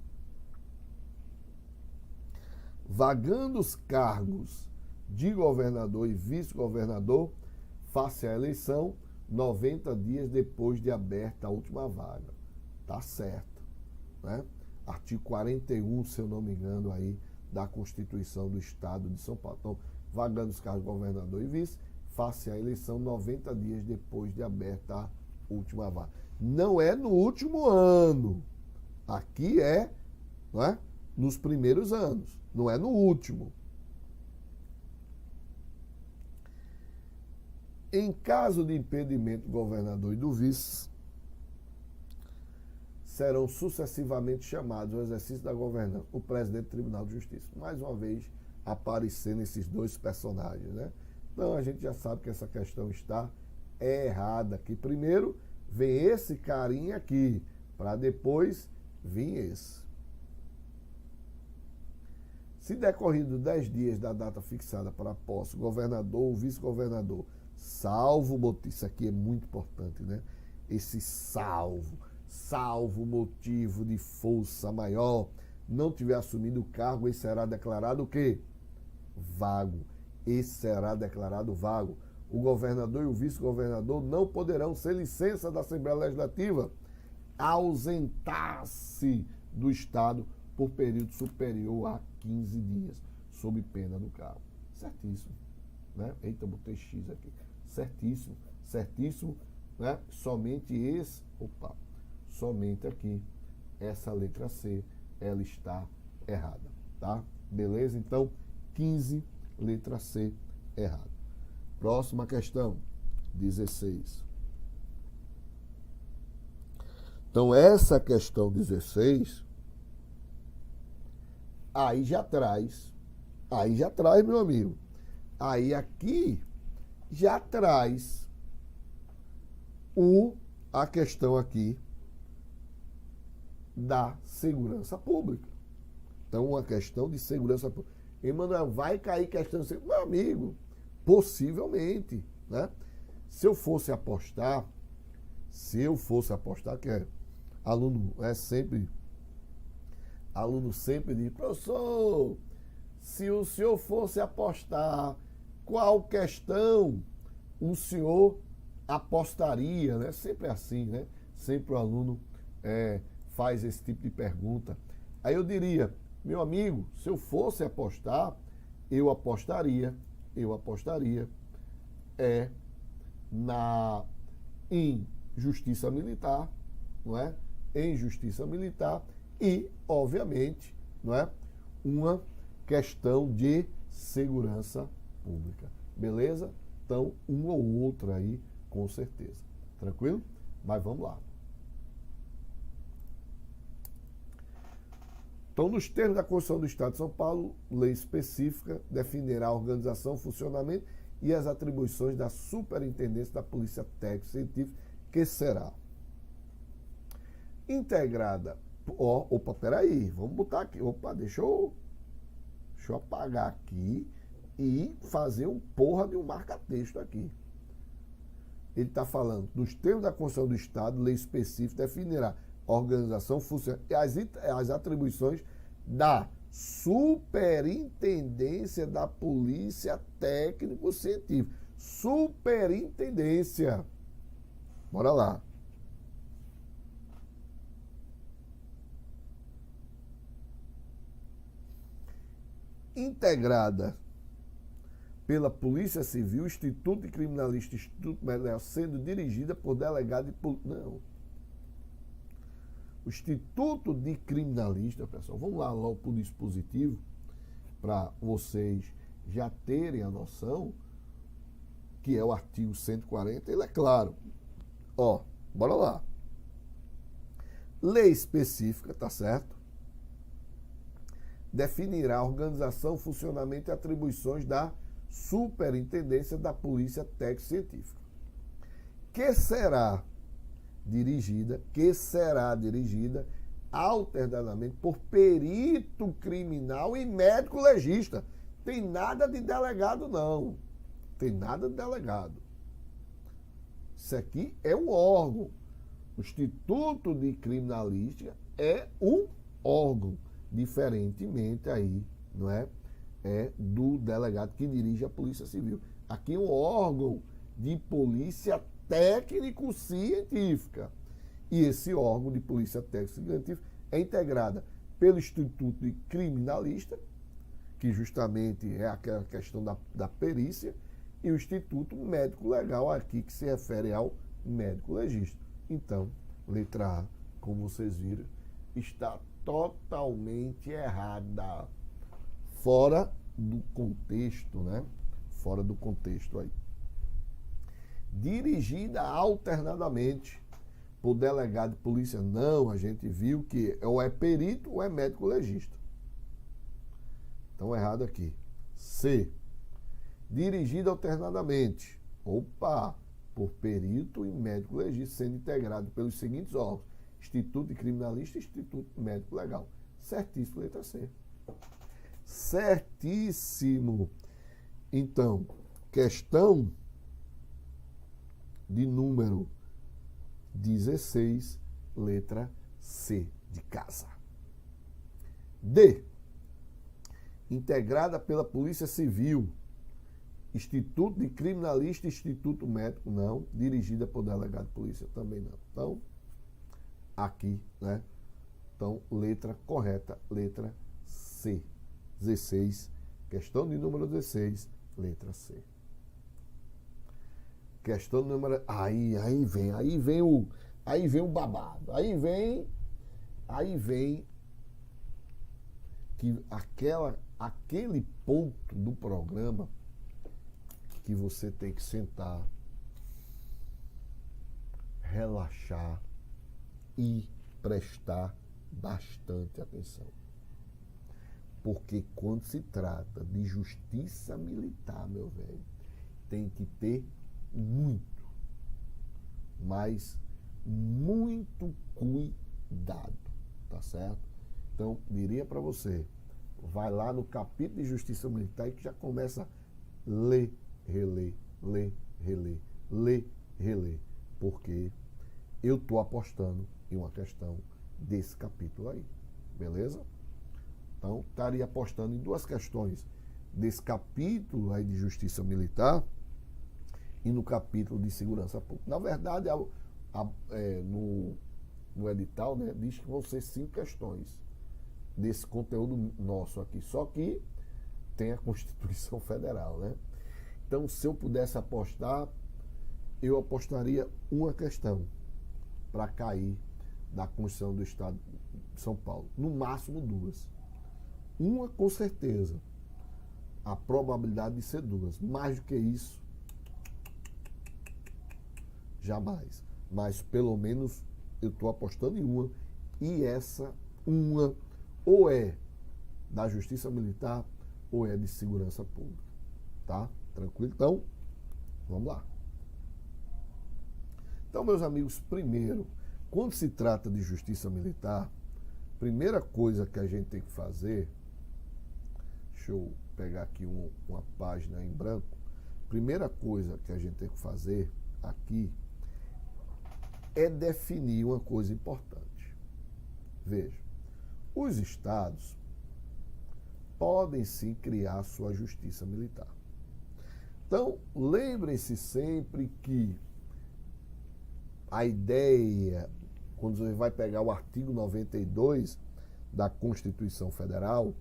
Vagando os cargos de governador e vice-governador, face à eleição, 90 dias depois de aberta a última vaga. Tá certo, né? Artigo 41, se eu não me engano, aí, da Constituição do Estado de São Paulo. Então, vagando os cargos de governador e vice, face à eleição, 90 dias depois de aberta a última vaga. Não é no último ano. Aqui é, não é, nos primeiros anos. Não é no último. Em caso de impedimento do governador e do vice, serão sucessivamente chamados ao exercício da governança o presidente do Tribunal de Justiça. Mais uma vez, aparecendo esses dois personagens, né? Então a gente já sabe que essa questão está errada, que primeiro vem esse carinha aqui, para depois vir esse. Se decorrido 10 dias da data fixada para a posse, governador ou vice-governador, salvo motivo, isso aqui é muito importante, né? Esse salvo motivo de força maior, não tiver assumido o cargo, esse será declarado o quê? Vago. Esse será declarado vago. O governador e o vice-governador não poderão, sem licença da Assembleia Legislativa, ausentar-se do Estado por período superior a 15 dias, sob pena do cargo. Certíssimo. Né? Eita, botei X aqui. Certíssimo, certíssimo. Né? Somente aqui, essa letra C, ela está errada. Tá? Beleza? Então, 15, letra C, errada. Próxima questão, 16. Então, essa questão 16, aí já traz, meu amigo. Aí aqui já traz a questão aqui da segurança pública. Então, uma questão de segurança pública. Emanuel, vai cair questão de segurança? Meu amigo, possivelmente, né? Se eu fosse apostar, que é aluno sempre diz, professor, se o senhor fosse apostar, qual questão o senhor apostaria, né? Sempre assim, né? Sempre o aluno faz esse tipo de pergunta. Aí eu diria, meu amigo, se eu fosse apostar, eu apostaria em justiça militar, não é? Em justiça militar e, obviamente, não é? Uma questão de segurança pública. Beleza? Então, uma ou outra aí, com certeza. Tranquilo? Mas vamos lá. Então, nos termos da Constituição do Estado de São Paulo, lei específica definirá a organização, funcionamento e as atribuições da Superintendência da Polícia Técnica e Científica, que será integrada. Peraí, vamos botar aqui. Deixa eu apagar aqui e fazer um porra de um marca-texto aqui. Ele está falando, nos termos da Constituição do Estado, lei específica definirá a organização, funcionamento e as atribuições da Superintendência da Polícia Técnico-Científica. Superintendência. Bora lá. Integrada pela Polícia Civil, Instituto de Criminalista, Instituto Médico, sendo dirigida por delegado de polícia. Não. O Instituto de Criminalista, pessoal, vamos lá logo para o dispositivo, para vocês já terem a noção, que é o artigo 140, ele é claro. Bora lá. Lei específica, tá certo? Definirá a organização, funcionamento e atribuições da Superintendência da Polícia Técnico-Científica, que será dirigida alternadamente por perito criminal e médico legista. Tem nada de delegado, não. Tem nada de delegado. Isso aqui é um órgão. O Instituto de Criminalística é um órgão, diferentemente aí, não é? Do delegado que dirige a Polícia Civil. Aqui é um órgão de polícia técnico-científica. E esse órgão de polícia técnico-científica é integrada pelo Instituto de Criminalista, que justamente é aquela questão da perícia, e o Instituto Médico Legal, aqui que se refere ao médico legista. Então, letra A, como vocês viram, está totalmente errada. Fora do contexto, né? Fora do contexto aí. Dirigida alternadamente por delegado de polícia. Não, a gente viu que ou é perito ou é médico legista. Então, errado aqui. C. Dirigida alternadamente. Opa! Por perito e médico legista, sendo integrado pelos seguintes órgãos: Instituto de Criminalista e Instituto Médico Legal. Certíssimo, letra C. Certíssimo. Então, questão de número 16, letra C de casa. D. Integrada pela Polícia Civil, Instituto de Criminalista e Instituto Médico, não. Dirigida por delegado de polícia, também não. Então, aqui, né? Então, letra correta, letra C. 16, questão de número 16, letra C. Questão de número... Aí vem o babado. Aí vem que aquele ponto do programa que você tem que sentar, relaxar e prestar bastante atenção. Porque quando se trata de justiça militar, meu velho, tem que ter muito, mas muito cuidado, tá certo? Então, diria para você, vai lá no capítulo de justiça militar e que já começa a ler, reler, porque eu estou apostando em uma questão desse capítulo aí, beleza? Então, estaria apostando em duas questões desse capítulo aí de justiça militar e no capítulo de segurança pública. Na verdade, no edital, né, diz que vão ser 5 questões desse conteúdo nosso aqui, só que tem a Constituição Federal, né? Então, se eu pudesse apostar, eu apostaria uma questão para cair da Constituição do Estado de São Paulo. No máximo 2. Uma, com certeza. A probabilidade de ser 2. Mais do que isso, jamais. Mas, pelo menos, eu estou apostando em uma. E essa uma ou é da Justiça Militar ou é de Segurança Pública. Tá? Tranquilo? Então, vamos lá. Então, meus amigos, primeiro, quando se trata de justiça militar, primeira coisa que a gente tem que fazer, deixa eu pegar aqui uma página em branco, primeira coisa que a gente tem que fazer aqui é definir uma coisa importante. Veja, os estados podem sim criar sua justiça militar. Então, lembrem-se sempre que a ideia, quando você vai pegar o artigo 92 da Constituição Federal,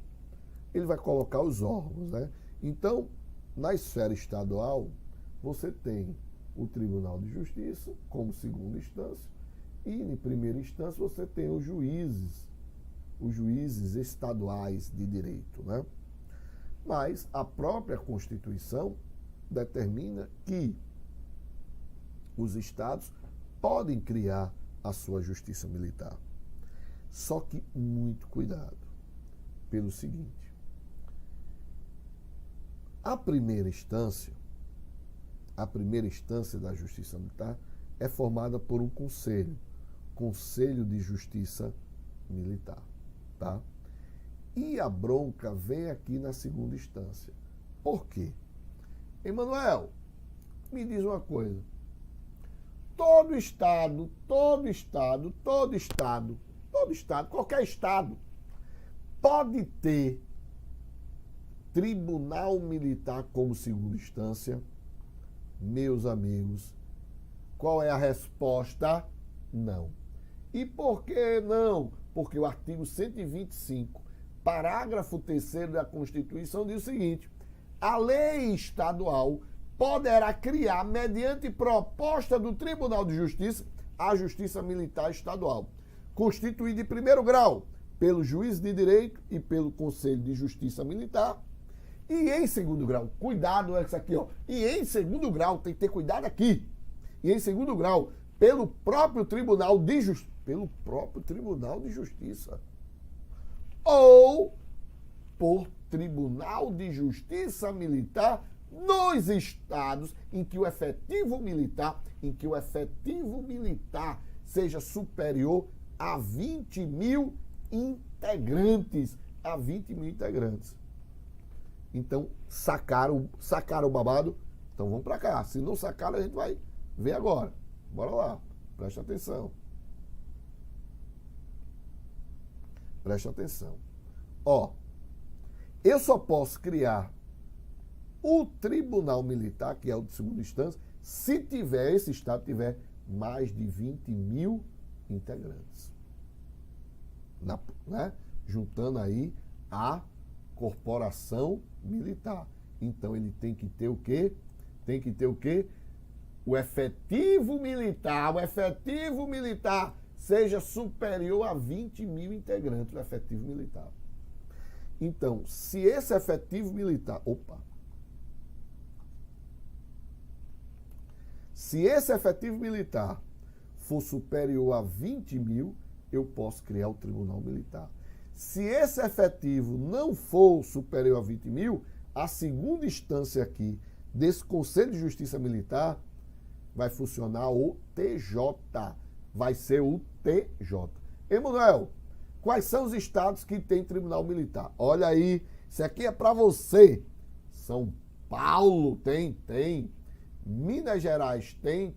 ele vai colocar os órgãos, né? Então, na esfera estadual, você tem o Tribunal de Justiça como segunda instância e, em primeira instância, você tem os juízes estaduais de direito, né? Mas a própria Constituição determina que os estados podem criar a sua justiça militar. Só que muito cuidado, pelo seguinte: a primeira instância da justiça militar é formada por um Conselho de Justiça Militar, tá? E a bronca vem aqui na segunda instância. Por quê? Emanuel, me diz uma coisa. Todo estado, qualquer estado, pode ter tribunal militar como segunda instância? Meus amigos, qual é a resposta? Não. E por que não? Porque o artigo 125, parágrafo 3º da Constituição diz o seguinte: a lei estadual poderá criar, mediante proposta do Tribunal de Justiça, a Justiça Militar Estadual, constituída em primeiro grau pelo juiz de direito e pelo Conselho de Justiça Militar, e em segundo grau, cuidado essa aqui, ó, e em segundo grau, tem que ter cuidado aqui, e em segundo grau, pelo próprio Tribunal de Justiça, ou por Tribunal de Justiça Militar nos estados em que o efetivo militar seja superior a 20 mil integrantes. Então, sacaram o babado? Então vamos para cá. Se não sacaram, a gente vai ver agora. Bora lá. Preste atenção. Preste atenção. Ó, eu só posso criar o Tribunal Militar, que é o de segunda instância, se esse estado tiver mais de 20 mil integrantes. Né? Juntando aí a corporação militar. Então ele tem que ter o quê? O efetivo militar seja superior a 20 mil integrantes, o efetivo militar. Então, se esse efetivo militar... Se esse efetivo militar for superior a 20 mil, eu posso criar o Tribunal Militar. Se esse efetivo não for superior a 20 mil, a segunda instância aqui desse Conselho de Justiça Militar vai funcionar o TJ. Vai ser o TJ. Emanuel, quais são os estados que tem Tribunal Militar? Olha aí, isso aqui é para você. São Paulo tem. Minas Gerais tem.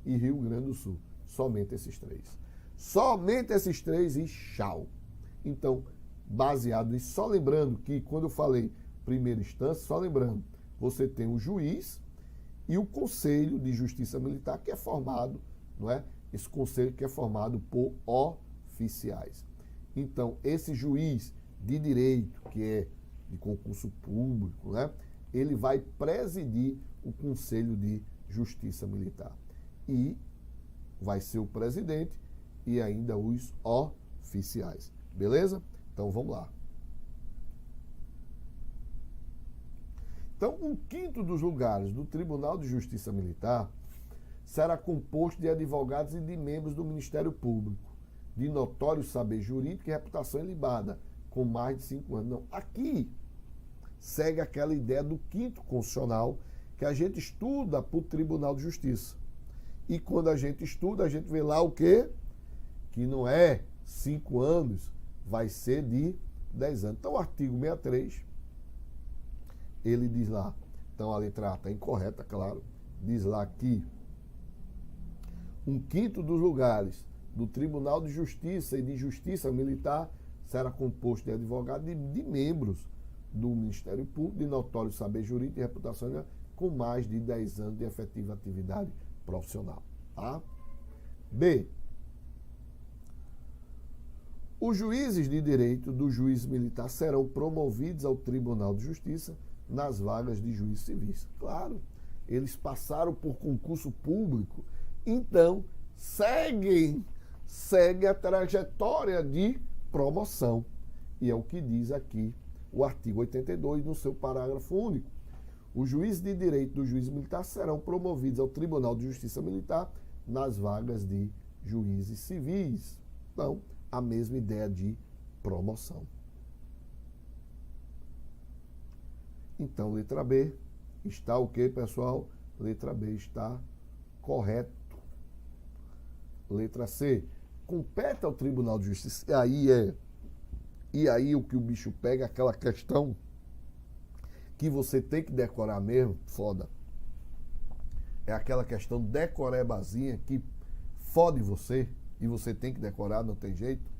E Rio Grande do Sul. Somente esses três e tchau. Então, baseado nisso, só lembrando que quando eu falei primeira instância, você tem o juiz e o Conselho de Justiça Militar, que é formado, não é? Esse conselho que é formado por oficiais. Então, esse juiz de direito, que é de concurso público, né? Ele vai presidir o Conselho de Justiça Militar. E vai ser o presidente e ainda os oficiais. Beleza? Então, vamos lá. Então, 1/5 dos lugares do Tribunal de Justiça Militar será composto de advogados e de membros do Ministério Público, de notório saber jurídico e reputação ilibada, com mais de 5 anos. Não, aqui segue aquela ideia do 5º constitucional que a gente estuda para o Tribunal de Justiça. E quando a gente estuda, a gente vê lá o quê? Que não é 5 anos, vai ser de 10 anos. Então, o artigo 63, ele diz lá, então a letra A está incorreta, claro, diz lá que 1/5 dos lugares do Tribunal de Justiça e de Justiça Militar será composto de advogados e de membros do Ministério Público, de notório saber jurídico e reputação com mais de 10 anos de efetiva atividade profissional. Tá? B. Os juízes de direito do juiz militar serão promovidos ao Tribunal de Justiça nas vagas de juiz civis. Claro, eles passaram por concurso público, então segue a trajetória de promoção. E é o que diz aqui o artigo 82 no seu parágrafo único. Os juízes de direito do juiz militar serão promovidos ao Tribunal de Justiça Militar nas vagas de juízes civis. Então, a mesma ideia de promoção. Então, letra B está o quê, pessoal? Letra B está correto. Letra C, compete ao Tribunal de Justiça. E aí o que o bicho pega, aquela questão que você tem que decorar mesmo, foda. É aquela questão decorebazinha que fode você e você tem que decorar, não tem jeito.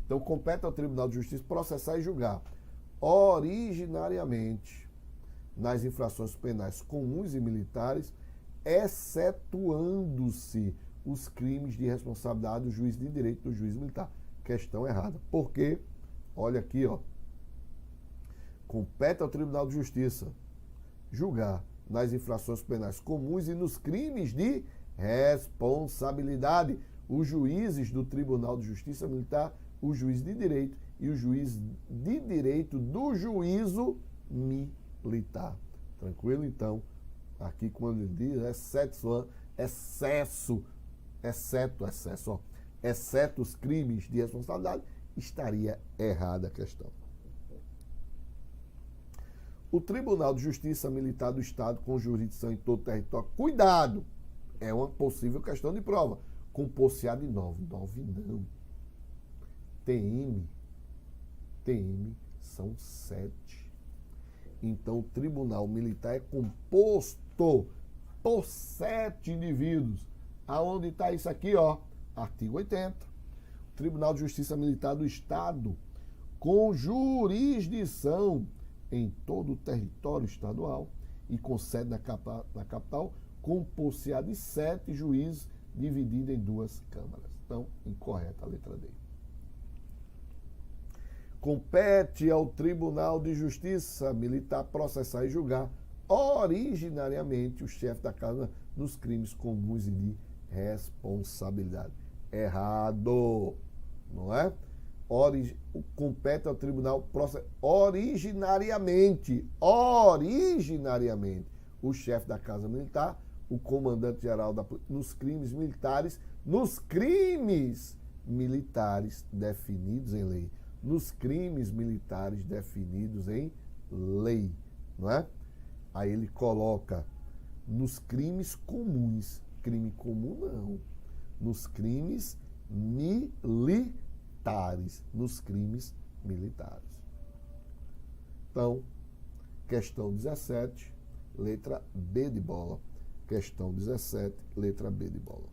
Então, compete ao Tribunal de Justiça processar e julgar originariamente nas infrações penais comuns e militares, excetuando-se os crimes de responsabilidade do juiz de direito do juiz militar. Questão errada. Por quê? Olha aqui, ó. Compete ao Tribunal de Justiça julgar nas infrações penais comuns e nos crimes de responsabilidade os juízes do Tribunal de Justiça Militar, o juiz de direito e o juiz de direito do juízo militar. Tranquilo? Então, aqui quando ele diz exceto os crimes de responsabilidade, estaria errada a questão. O Tribunal de Justiça Militar do Estado com jurisdição em todo o território. Cuidado! É uma possível questão de prova. Compor-se-á de 9. 9 não. TM são 7. Então, o Tribunal Militar é composto por 7 indivíduos. Aonde está isso aqui, ó? Artigo 80. O Tribunal de Justiça Militar do Estado, com jurisdição em todo o território estadual e com sede na capital, compor-se-á de 7 juízes divididos em 2 câmaras. Então, incorreta a letra D. Compete ao Tribunal de Justiça Militar processar e julgar originariamente o chefe da casa nos crimes comuns e de responsabilidade. Errado, não é? Compete ao Tribunal processar originariamente o chefe da Casa Militar, o comandante-geral da polícia, nos crimes militares definidos em lei. Nos crimes militares definidos em lei, não é? Aí ele coloca nos crimes comuns. Crime comum não. Nos crimes militares. Nos crimes militares. Então, questão 17, letra B de bola. Questão 17, letra B de bola.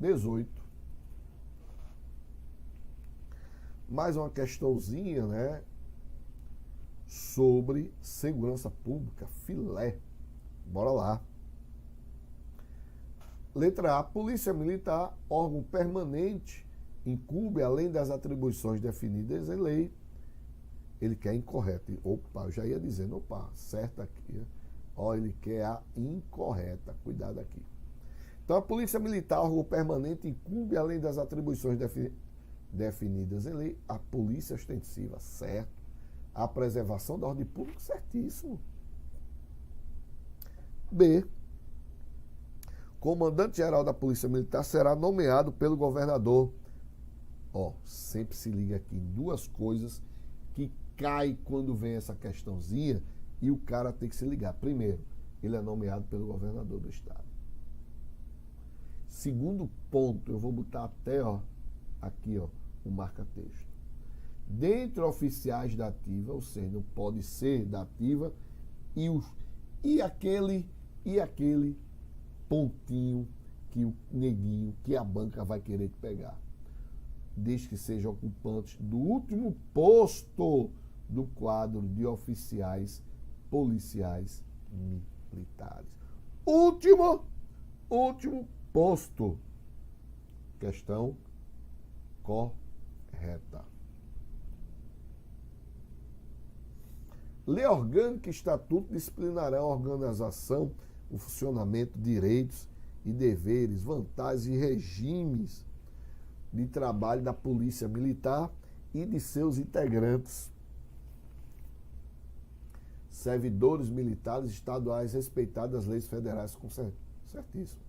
18. Mais uma questãozinha, né? Sobre segurança pública, filé. Bora lá. Letra A. Polícia Militar, órgão permanente, incumbe, além das atribuições definidas em lei. Ele quer incorreta. Opa, eu já ia dizendo, certa aqui. Ó, ele quer a incorreta. Cuidado aqui. Então, a Polícia Militar, órgão permanente, incumbe, além das atribuições definidas em lei, a polícia ostensiva, certo? A preservação da ordem pública, certíssimo. B. Comandante-geral da Polícia Militar será nomeado pelo governador. Ó, sempre se liga aqui em 2 coisas que cai quando vem essa questãozinha e o cara tem que se ligar. Primeiro, ele é nomeado pelo governador do estado. Segundo ponto, eu vou botar até, ó, aqui, ó, o marca-texto. Dentre oficiais da ativa, ou seja, não pode ser da ativa, e aquele pontinho que o neguinho, que a banca vai querer te pegar. Desde que sejam ocupantes do último posto do quadro de oficiais policiais militares. Último posto. Questão correta. Lei orgânica e estatuto disciplinarão a organização, o funcionamento, direitos e deveres, vantagens e regimes de trabalho da Polícia Militar e de seus integrantes, servidores militares estaduais, respeitadas as leis federais. Certíssimo.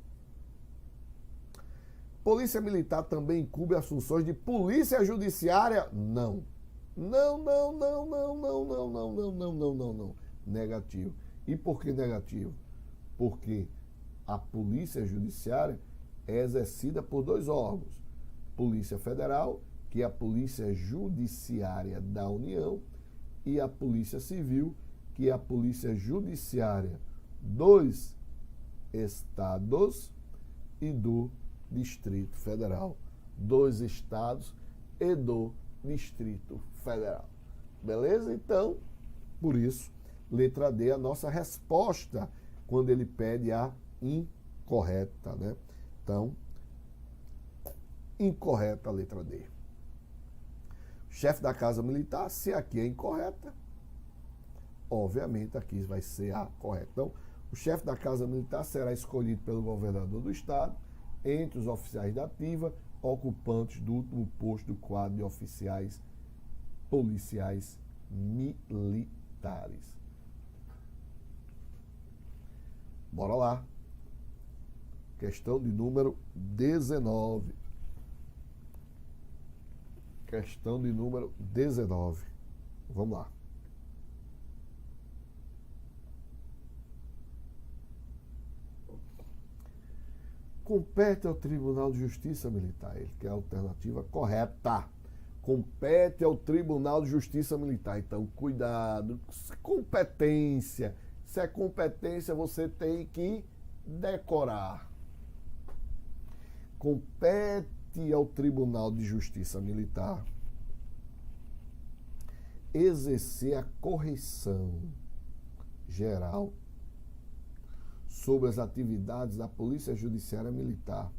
Polícia Militar também incumbe as funções de polícia judiciária? Não. Não. Negativo. E por que negativo? Porque a polícia judiciária é exercida por 2 órgãos. Polícia Federal, que é a Polícia Judiciária da União, e a Polícia Civil, que é a Polícia Judiciária dos Estados e do Distrito Federal. 2 estados e do Distrito Federal. Beleza? Então, por isso, letra D é a nossa resposta quando ele pede a incorreta, né? Então, incorreta a letra D. Chefe da Casa Militar, se aqui é incorreta, obviamente aqui vai ser a correta. Então, o chefe da Casa Militar será escolhido pelo governador do estado entre os oficiais da ativa, ocupantes do último posto do quadro de oficiais policiais militares. Bora lá. Questão de número 19. Questão de número 19. Vamos lá. Compete ao Tribunal de Justiça Militar, ele quer a alternativa correta. Compete ao Tribunal de Justiça Militar. Então, cuidado. Competência. Se é competência, você tem que decorar. Compete ao Tribunal de Justiça Militar exercer a correção geral sobre as atividades da Polícia Judiciária Militar,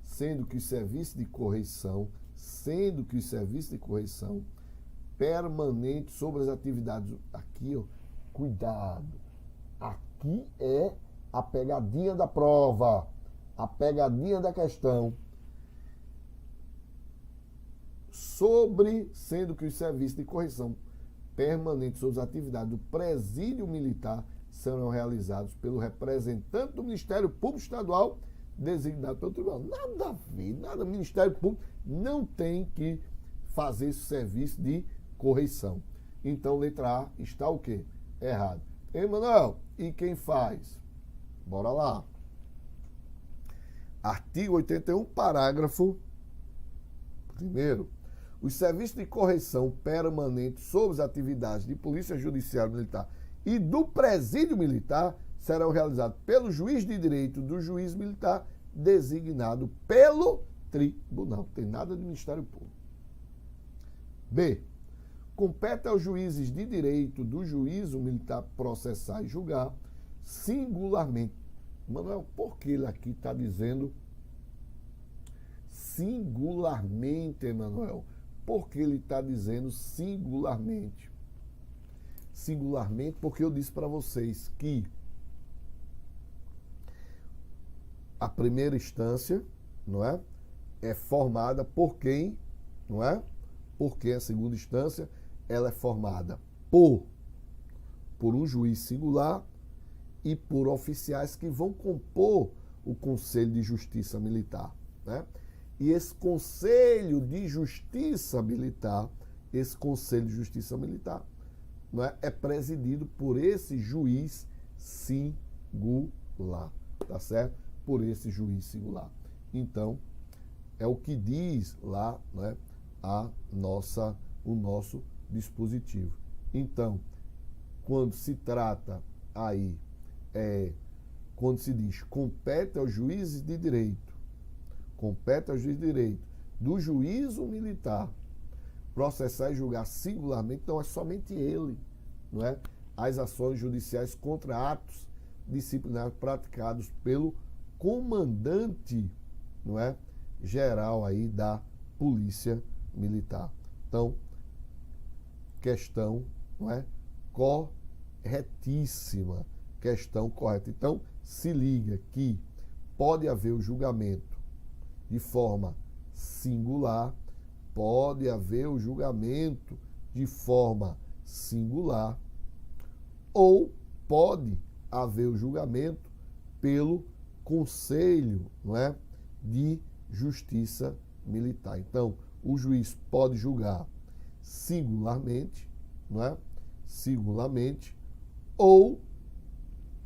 sendo que o serviço de correição permanente sobre as atividades. Aqui, ó, cuidado. Aqui é a pegadinha da prova, a pegadinha da questão. Sendo que os serviços de correção permanente sobre as atividades do Presídio Militar serão realizados pelo representante do Ministério Público Estadual designado pelo Tribunal. Nada a ver, nada. O Ministério Público não tem que fazer esse serviço de correição. Então, letra A está o quê? Errado. Emanuel, e quem faz? Bora lá. Artigo 81, parágrafo 1º. Os serviços de correção permanente sobre as atividades de Polícia Judiciária Militar e do Presídio Militar serão realizados pelo juiz de direito do juiz militar designado pelo tribunal. Não tem nada de Ministério Público. B. Compete aos juízes de direito do juízo militar processar e julgar singularmente. Manuel, por que ele aqui está dizendo singularmente, Emanuel? Por que ele está dizendo singularmente? Singularmente porque eu disse para vocês que a primeira instância, não é formada por quem, não é? Porque a segunda instância, ela é formada por um juiz singular e por oficiais que vão compor o Conselho de Justiça Militar, né? E esse Conselho de Justiça Militar, não é presidido por esse juiz singular, tá certo? Por esse juiz singular. Então, é o que diz lá, né, o nosso dispositivo. Então, quando se trata aí, quando se diz compete aos juízes de direito, do juízo militar processar e julgar singularmente, não é somente ele, não é? As ações judiciais contra atos disciplinares praticados pelo comandante, não é, geral aí da Polícia Militar. Então, questão, não é, corretíssima, questão correta. Então, se liga que pode haver o julgamento de forma singular, ou pode haver o julgamento pelo Conselho, não é, de Justiça Militar. Então, o juiz pode julgar singularmente, não é? Ou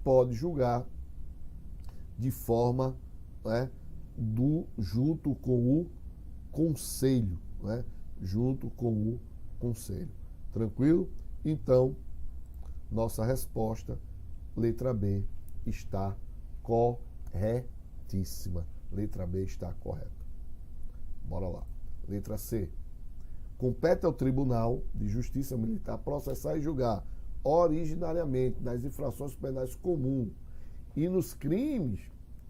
pode julgar de forma, não é, junto com o Conselho, né? Tranquilo? Então, nossa resposta, letra B, está corretíssima. Letra B está correta. Bora lá. Letra C. Compete ao Tribunal de Justiça Militar processar e julgar originariamente nas infrações penais comuns e nos crimes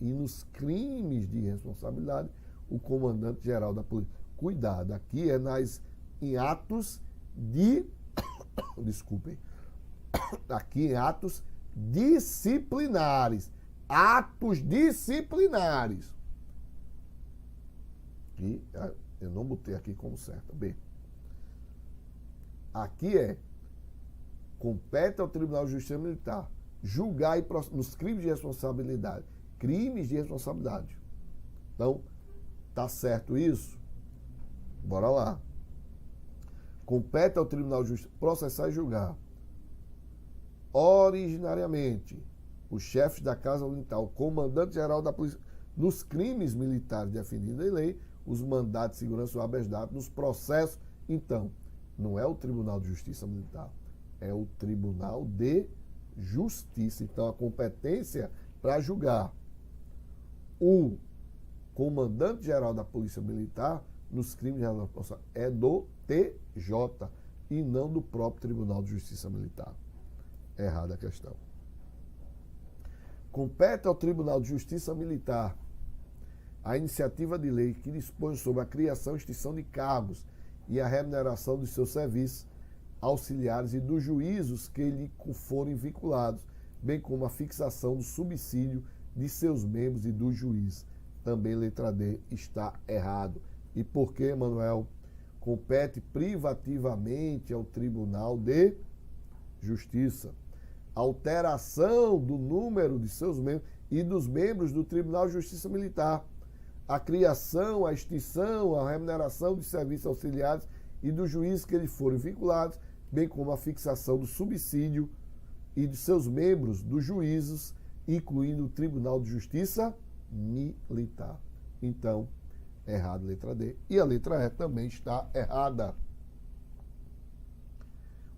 de responsabilidade o comandante-geral da polícia. Cuidado, aqui é em atos de... Desculpem. Aqui em atos disciplinares. Atos disciplinares. E eu não botei aqui como certo. B. Aqui compete ao Tribunal de Justiça Militar julgar nos crimes de responsabilidade. Crimes de responsabilidade. Então, tá certo isso? Bora lá. Compete ao Tribunal de Justiça processar e julgar. Originariamente, os chefes da Casa Militar, o comandante-geral da Polícia, nos crimes militares definidos em lei, os mandatos de segurança ou habeas data, nos processos. Então, não é o Tribunal de Justiça Militar, é o Tribunal de Justiça. Então, a competência para julgar o comandante-geral da Polícia Militar nos crimes de responsabilidade é do TJ e não do próprio Tribunal de Justiça Militar. Errada a questão. Compete ao Tribunal de Justiça Militar a iniciativa de lei que dispõe sobre a criação e extinção de cargos e a remuneração dos seus serviços auxiliares e dos juízos que lhe forem vinculados, bem como a fixação do subsídio de seus membros e do juiz. Também letra D está errado. E por que, Manuel? Compete privativamente ao Tribunal de Justiça. Alteração do número de seus membros e dos membros do Tribunal de Justiça Militar. A criação, a extinção, a remuneração de serviços auxiliares e dos juízes que lhes forem vinculados, bem como a fixação do subsídio e de seus membros dos juízes, incluindo o Tribunal de Justiça Militar. Então, errado a letra D. E a letra E também está errada.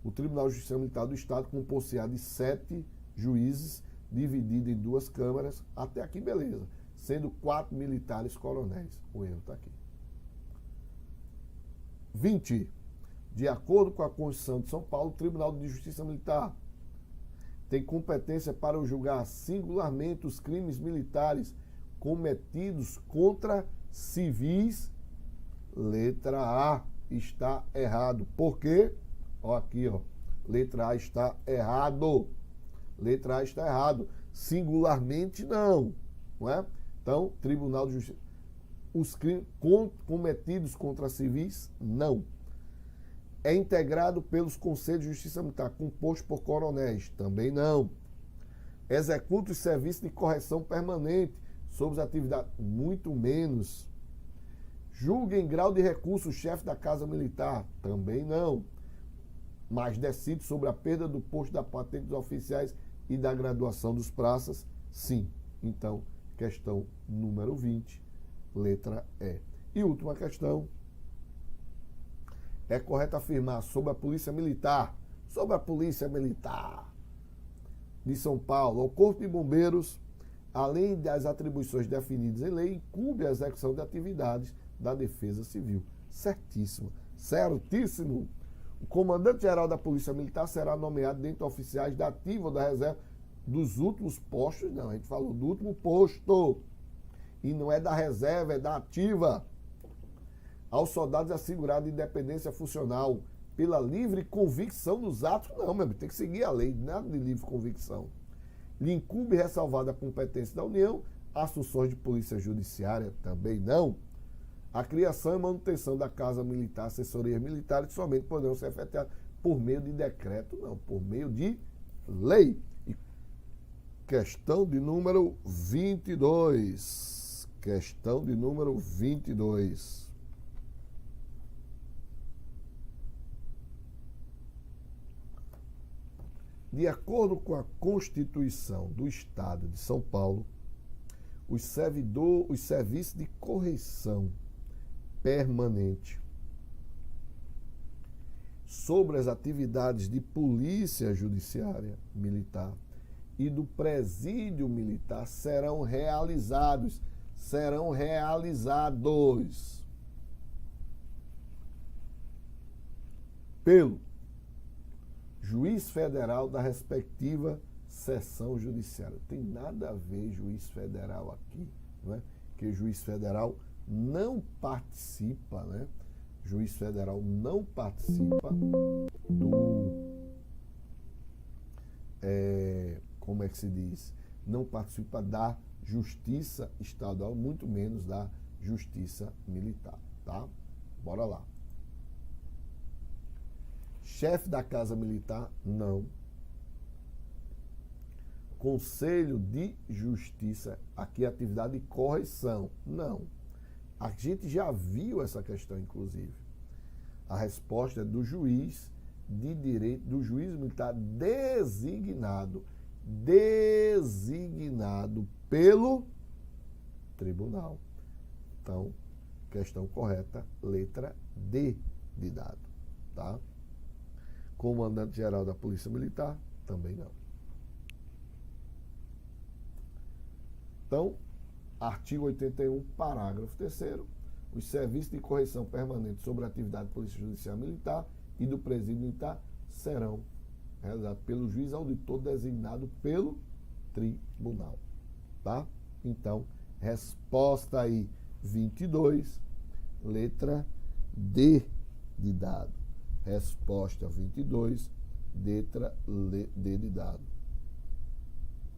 O Tribunal de Justiça Militar do Estado compor-se-á de 7 juízes, dividido em 2 câmaras. Até aqui, beleza. Sendo 4 militares coronéis. O erro está aqui. 20. De acordo com a Constituição de São Paulo, o Tribunal de Justiça Militar tem competência para julgar singularmente os crimes militares cometidos contra civis. Letra A está errado. Por quê? Ó, aqui, ó. Letra A está errado. Letra A está errado. Singularmente, não é? Então, Tribunal de Justiça. Os crimes cometidos contra civis, não. É integrado pelos Conselhos de Justiça Militar, composto por coronéis, também não. Executa os serviços de correção permanente sobre as atividades, muito menos. Julga em grau de recurso o chefe da Casa Militar, também não. Mas decide sobre a perda do posto da patente dos oficiais e da graduação dos praças, sim. Então, questão número 20, letra E. E última questão. É correto afirmar sobre a Polícia Militar, de São Paulo, ao Corpo de Bombeiros, além das atribuições definidas em lei, incumbe a execução de atividades da Defesa Civil. Certíssimo. Certíssimo. O comandante-geral da Polícia Militar será nomeado dentre oficiais da ativa ou da reserva dos últimos postos. Não, a gente falou do último posto. E não é da reserva, é da ativa. Aos soldados assegurada independência funcional pela livre convicção dos atos. Não, meu amigo, tem que seguir a lei, nada de livre convicção. Lhe incumbe ressalvada a competência da União, assunções de polícia judiciária também não. A criação e manutenção da Casa Militar, assessorias militares, somente poderão ser efetuadas por meio de decreto, não, por meio de lei. E questão de número 22. Questão de número 22. De acordo com a Constituição do Estado de São Paulo, os serviços de correição permanente sobre as atividades de polícia judiciária militar e do presídio militar serão realizados pelo juiz federal da respectiva seção judiciária. Tem nada a ver juiz federal aqui, não é? Porque juiz federal não participa, né? Juiz federal não participa como é que se diz? Não participa da justiça estadual, muito menos da justiça militar, tá? Bora lá. Chefe da Casa Militar, não. Conselho de Justiça, aqui atividade de correção, não. A gente já viu essa questão, inclusive. A resposta é do juiz de direito, do juiz militar designado pelo tribunal. Então, questão correta, letra D de dado, tá? Comandante-geral da Polícia Militar, também não. Então, artigo 81, parágrafo 3º, os serviços de correção permanente sobre a atividade da Polícia Judiciária Militar e do Presídio Militar serão realizados pelo juiz auditor designado pelo tribunal, tá? Então, resposta aí 22, letra D de dado. Resposta 22, letra D de dado.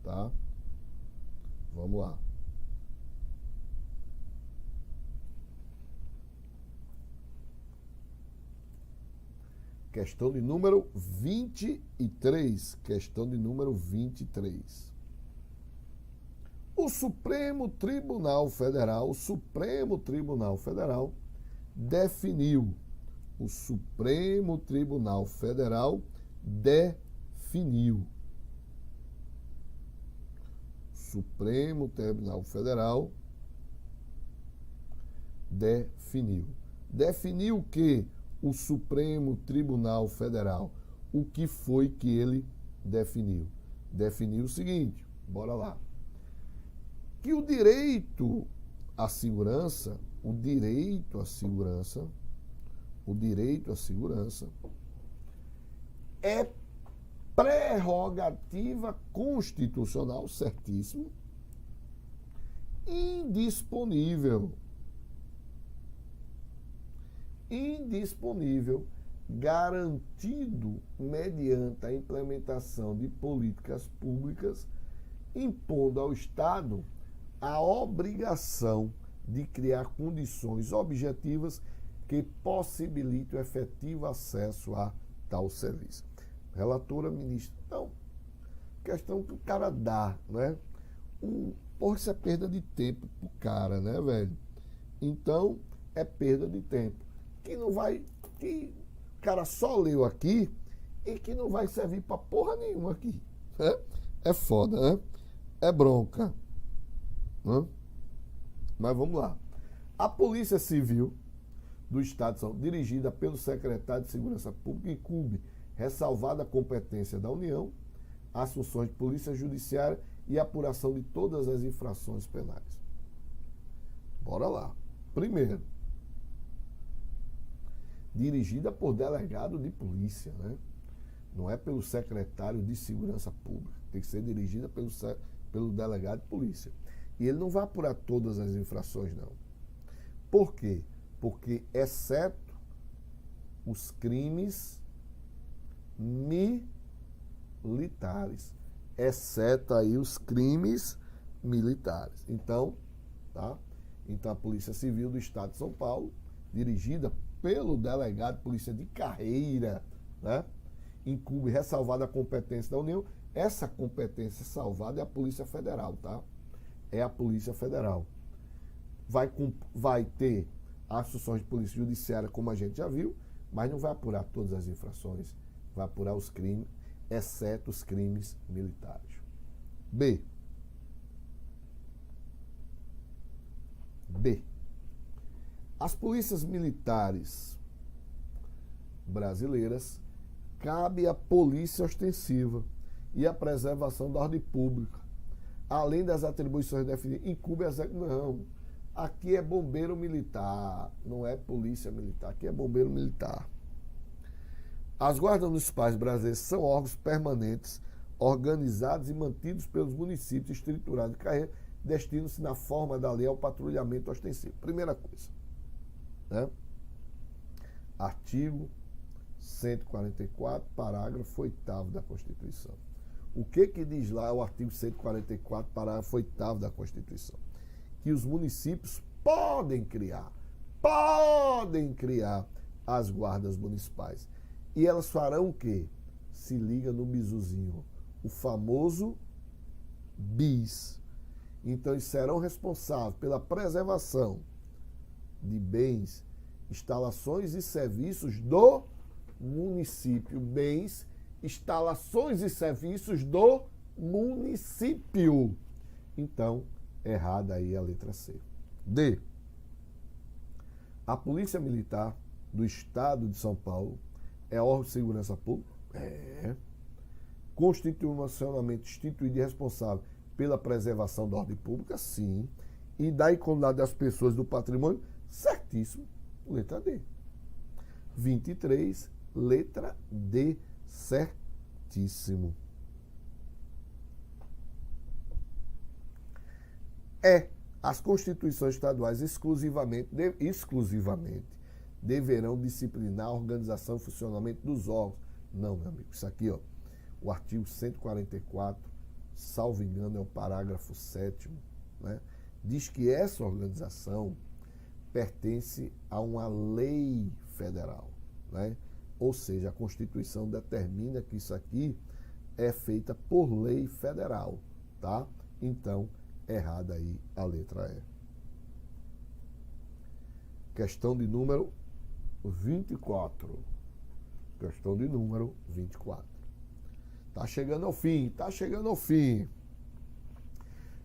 Tá? Vamos lá. Questão de número 23. Questão de número 23. O Supremo Tribunal Federal definiu. O Supremo Tribunal Federal definiu. Supremo Tribunal Federal definiu. Definiu o que? O Supremo Tribunal Federal. O que foi que ele definiu? Definiu o seguinte, bora lá. Que o direito à segurança é prerrogativa constitucional, certíssimo, indisponível, garantido mediante a implementação de políticas públicas, impondo ao Estado a obrigação de criar condições objetivas que possibilitem o efetivo acesso a tal serviço. Relatora, ministra. Então, questão que o cara dá, né? Porra, isso é perda de tempo pro cara, né, velho? Então, é perda de tempo. Que o cara só leu aqui e que não vai servir pra porra nenhuma aqui. Né? É foda, né? É bronca. Né? Mas vamos lá. A Polícia Civil do Estado de São Paulo, dirigida pelo secretário de Segurança Pública, incumbe, ressalvada a competência da União, as funções de polícia judiciária e apuração de todas as infrações penais. Bora lá. Primeiro, dirigida por delegado de polícia, né? Não é pelo secretário de Segurança Pública, tem que ser dirigida pelo delegado de polícia. E ele não vai apurar todas as infrações, não. Por quê? Porque, exceto os crimes militares. Exceto aí os crimes militares. Então, tá? Então, a Polícia Civil do Estado de São Paulo, dirigida pelo delegado de polícia de carreira, né? Incumbe ressalvada a competência da União. Essa competência salvada é a Polícia Federal, tá? É a Polícia Federal. Vai ter as funções de polícia judiciária, como a gente já viu, mas não vai apurar todas as infrações, vai apurar os crimes, exceto os crimes militares. B. As polícias militares brasileiras cabe a polícia ostensiva e a preservação da ordem pública, além das atribuições definidas, incumbe a... Não, aqui é bombeiro militar, não é polícia militar, aqui é bombeiro militar. As guardas municipais brasileiras são órgãos permanentes, organizados e mantidos pelos municípios estruturados de carreira, destinam-se na forma da lei ao patrulhamento ostensivo. Primeira coisa, né? Artigo 144, parágrafo 8º da Constituição. O que diz lá o artigo 144, parágrafo 8º da Constituição? Que os municípios podem criar as guardas municipais. E elas farão o quê? Se liga no bizuzinho, o famoso BIS. Então, eles serão responsáveis pela preservação de bens instalações e serviços do município. Bens, instalações e serviços do município. Então, errada aí a letra C. D. A Polícia Militar do Estado de São Paulo é órgão de segurança pública? É. Constitucionalmente instituído e responsável pela preservação da ordem pública? Sim. E da equidade das pessoas do patrimônio? Certíssimo. Letra D. 23, letra D, certíssimo. As constituições estaduais exclusivamente deverão disciplinar a organização e funcionamento dos órgãos. Não, meu amigo, isso aqui, ó, o artigo 144, salvo engano, é o parágrafo 7º, né? Diz que essa organização pertence a uma lei federal, né? Ou seja, a Constituição determina que isso aqui é feita por lei federal, tá? Então, errada aí a letra E. Questão de número 24. Questão de número 24. Tá chegando ao fim, tá chegando ao fim.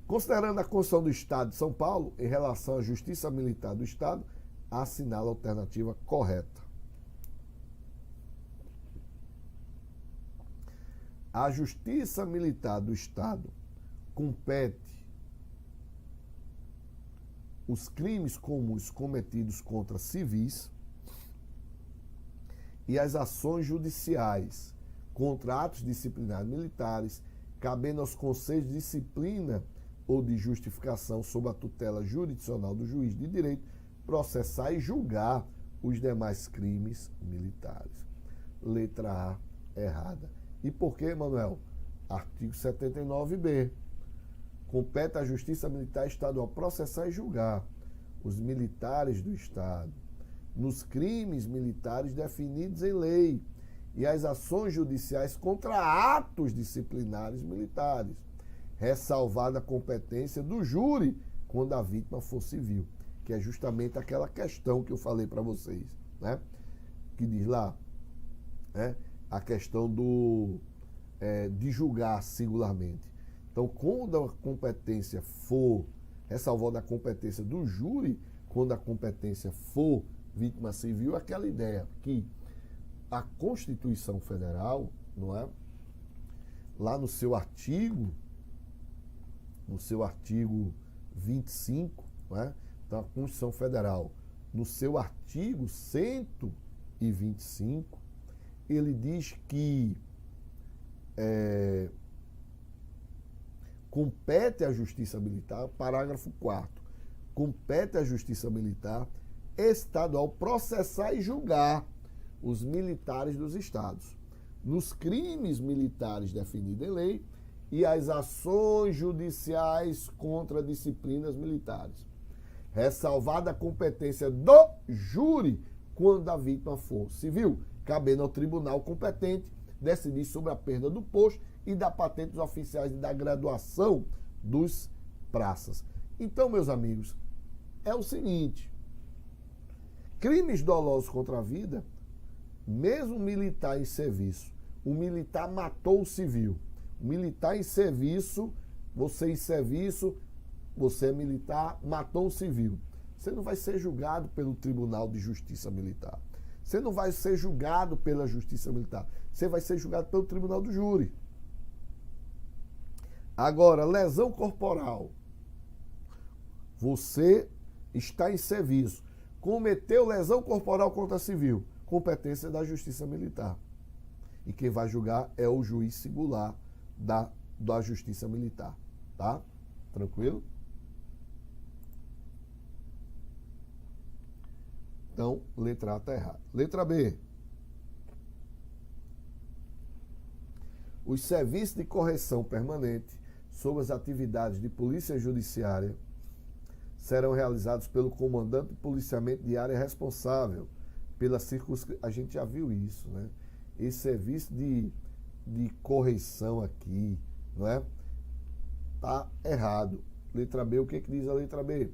Considerando a Constituição do Estado de São Paulo, em relação à Justiça Militar do Estado, assinala a alternativa correta. A Justiça Militar do Estado compete os crimes comuns cometidos contra civis e as ações judiciais contra atos disciplinares militares, cabendo aos conselhos de disciplina ou de justificação sob a tutela jurisdicional do juiz de direito, processar e julgar os demais crimes militares. Letra A, errada. E por que, Manuel? Artigo 79b. Compete à Justiça Militar Estadual processar e julgar os militares do Estado nos crimes militares definidos em lei e as ações judiciais contra atos disciplinares militares, ressalvada a competência do júri quando a vítima for civil, que é justamente aquela questão que eu falei para vocês, né? Que diz lá, né? A questão de julgar singularmente. Então, quando a competência for, ressalvada a competência do júri, quando a competência for vítima civil, aquela ideia que a Constituição Federal, não é? Lá no seu artigo 25, não é? Então, a Constituição Federal, no seu artigo 125, ele diz que compete à Justiça Militar, parágrafo 4º, compete à Justiça Militar Estadual processar e julgar os militares dos estados nos crimes militares definidos em lei e as ações judiciais contra disciplinas militares, ressalvada a competência do júri quando a vítima for civil, cabendo ao tribunal competente decidir sobre a perda do posto e da patente dos oficiais e da graduação dos praças. Então, meus amigos, é o seguinte: crimes dolosos contra a vida, mesmo militar em serviço, o militar matou o civil. O militar em serviço, você é militar, matou o civil. Você não vai ser julgado pelo Tribunal de Justiça Militar. Você não vai ser julgado pela Justiça Militar. Você vai ser julgado pelo Tribunal do Júri. Agora, lesão corporal. Você está em serviço, cometeu lesão corporal contra civil, competência da Justiça Militar. E quem vai julgar é o juiz singular da Justiça Militar. Tá? Tranquilo? Então, letra A está errada. Letra B. Os serviços de correção permanente sobre as atividades de polícia judiciária serão realizados pelo comandante de policiamento de área responsável pela circunscrição. A gente já viu isso, né? Esse serviço de correção aqui, não é? Tá errado. Letra B, o que diz a letra B?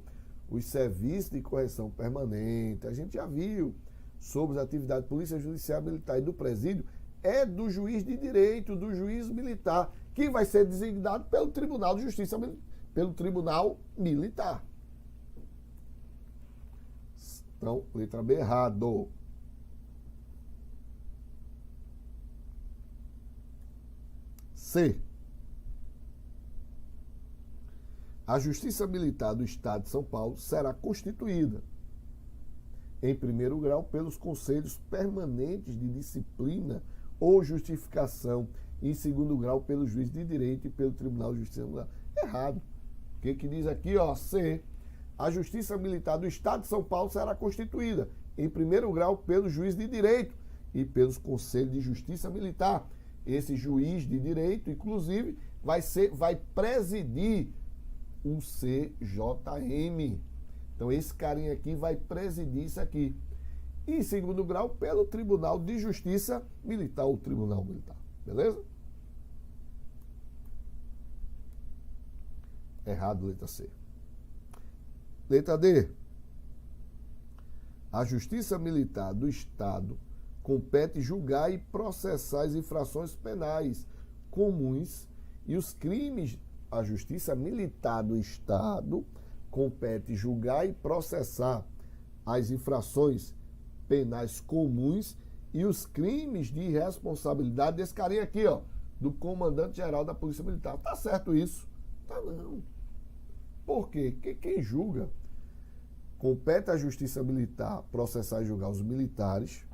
os serviços de correção permanente, a gente já viu sobre as atividades de polícia judiciária militar e do presídio, é do juiz de direito, do juiz militar, que vai ser designado pelo Tribunal de Justiça, pelo Tribunal Militar. Então, letra B, errado. C. A Justiça Militar do Estado de São Paulo será constituída, em primeiro grau, pelos Conselhos Permanentes de Disciplina ou Justificação, e em segundo grau, pelo Juiz de Direito e pelo Tribunal de Justiça Militar. Errado. O que diz aqui, ó? C. A Justiça Militar do Estado de São Paulo será constituída, em primeiro grau, pelo Juiz de Direito e pelos Conselhos de Justiça Militar. Esse juiz de direito, inclusive, vai presidir o CJM. Então, esse carinha aqui vai presidir isso aqui. E, em segundo grau, pelo Tribunal de Justiça Militar, ou Tribunal Militar. Beleza? Errado, letra C. Letra D. A Justiça Militar do Estado compete julgar e processar as infrações penais comuns e os crimes. A Justiça Militar do Estado compete julgar e processar as infrações penais comuns e os crimes de responsabilidade desse carinha aqui, ó, do comandante-geral da Polícia Militar. Tá certo isso? Tá não. Por quê? Porque quem julga, compete à Justiça Militar processar e julgar os militares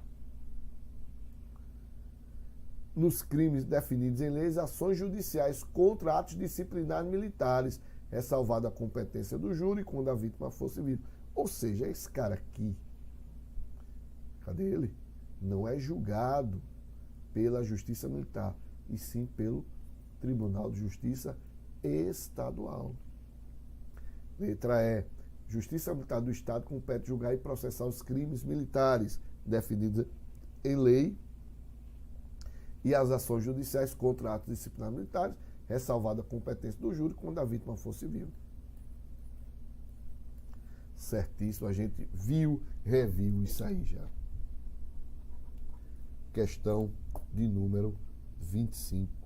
nos crimes definidos em leis, ações judiciais contra atos disciplinares militares, ressalvada a competência do júri quando a vítima for civil. Ou seja, esse cara aqui, cadê ele? Não é julgado pela Justiça Militar, e sim pelo Tribunal de Justiça Estadual. Letra E. Justiça Militar do Estado compete julgar e processar os crimes militares definidos em lei e as ações judiciais contra atos disciplinares militares, ressalvada a competência do júri quando a vítima for civil. Certíssimo, a gente viu, reviu isso aí já. Questão de número 25.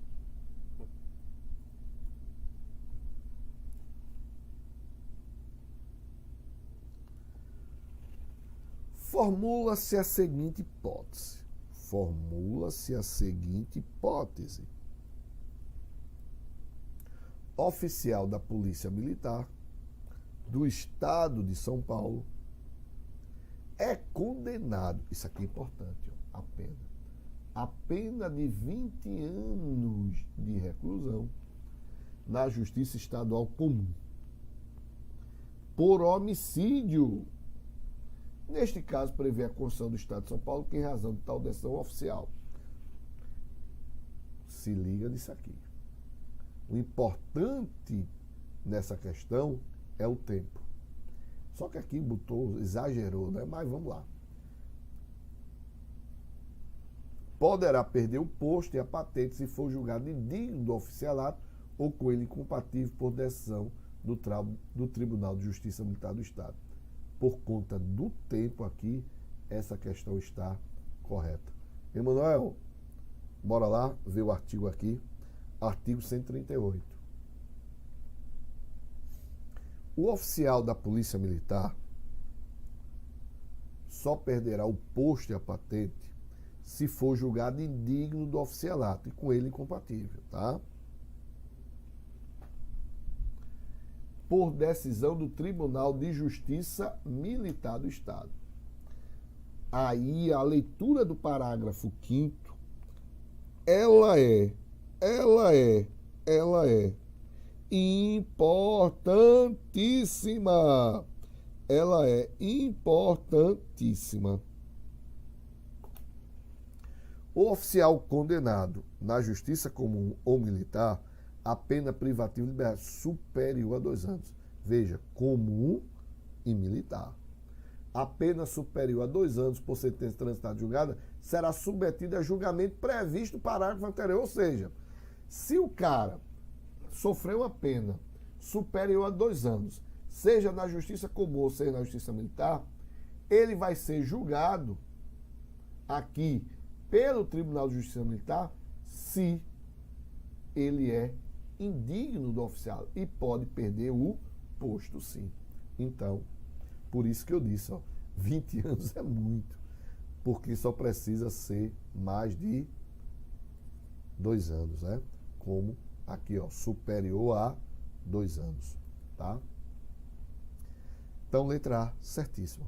Formula-se a seguinte hipótese. Formula-se a seguinte hipótese. Oficial da Polícia Militar do Estado de São Paulo é condenado, isso aqui é importante, ó, a pena de 20 anos de reclusão na Justiça Estadual Comum por homicídio. Neste caso, prevê a Constituição do Estado de São Paulo que, em razão de tal decisão oficial, se liga nisso aqui. O importante nessa questão é o tempo. Só que aqui exagerou, né? Mas vamos lá. Poderá perder o posto e a patente se for julgado indigno do oficialato ou com ele incompatível por decisão do Tribunal de Justiça Militar do Estado. Por conta do tempo aqui, essa questão está correta. Emanuel, bora lá ver o artigo aqui. Artigo 138. O oficial da Polícia Militar só perderá o posto e a patente se for julgado indigno do oficialato e com ele incompatível, tá? Por decisão do Tribunal de Justiça Militar do Estado. Aí a leitura do parágrafo 5º, ela é importantíssima. Ela é importantíssima. O oficial condenado na Justiça Comum ou Militar, a pena privativa de liberdade superior a 2 anos. Veja, comum e militar. A pena superior a 2 anos por sentença transitada julgada será submetida a julgamento previsto no parágrafo anterior. Ou seja, se o cara sofreu uma pena superior a 2 anos, seja na justiça comum ou seja na justiça militar, ele vai ser julgado aqui pelo Tribunal de Justiça Militar se ele é indigno do oficial e pode perder o posto, sim. Então, por isso que eu disse, 20 anos é muito, porque só precisa ser mais de 2 anos, né? Como aqui, superior a 2 anos, tá? Então, letra A, certíssima.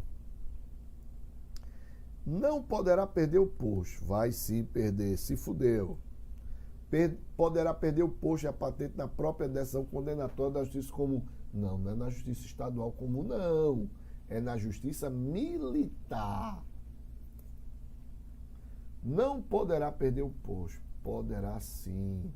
Não poderá perder o posto. Vai sim perder, se fudeu. Poderá perder o posto e a patente na própria decisão condenatória da justiça comum. Não, não é na justiça estadual comum, não. É na justiça militar. Não poderá perder o posto. Poderá sim.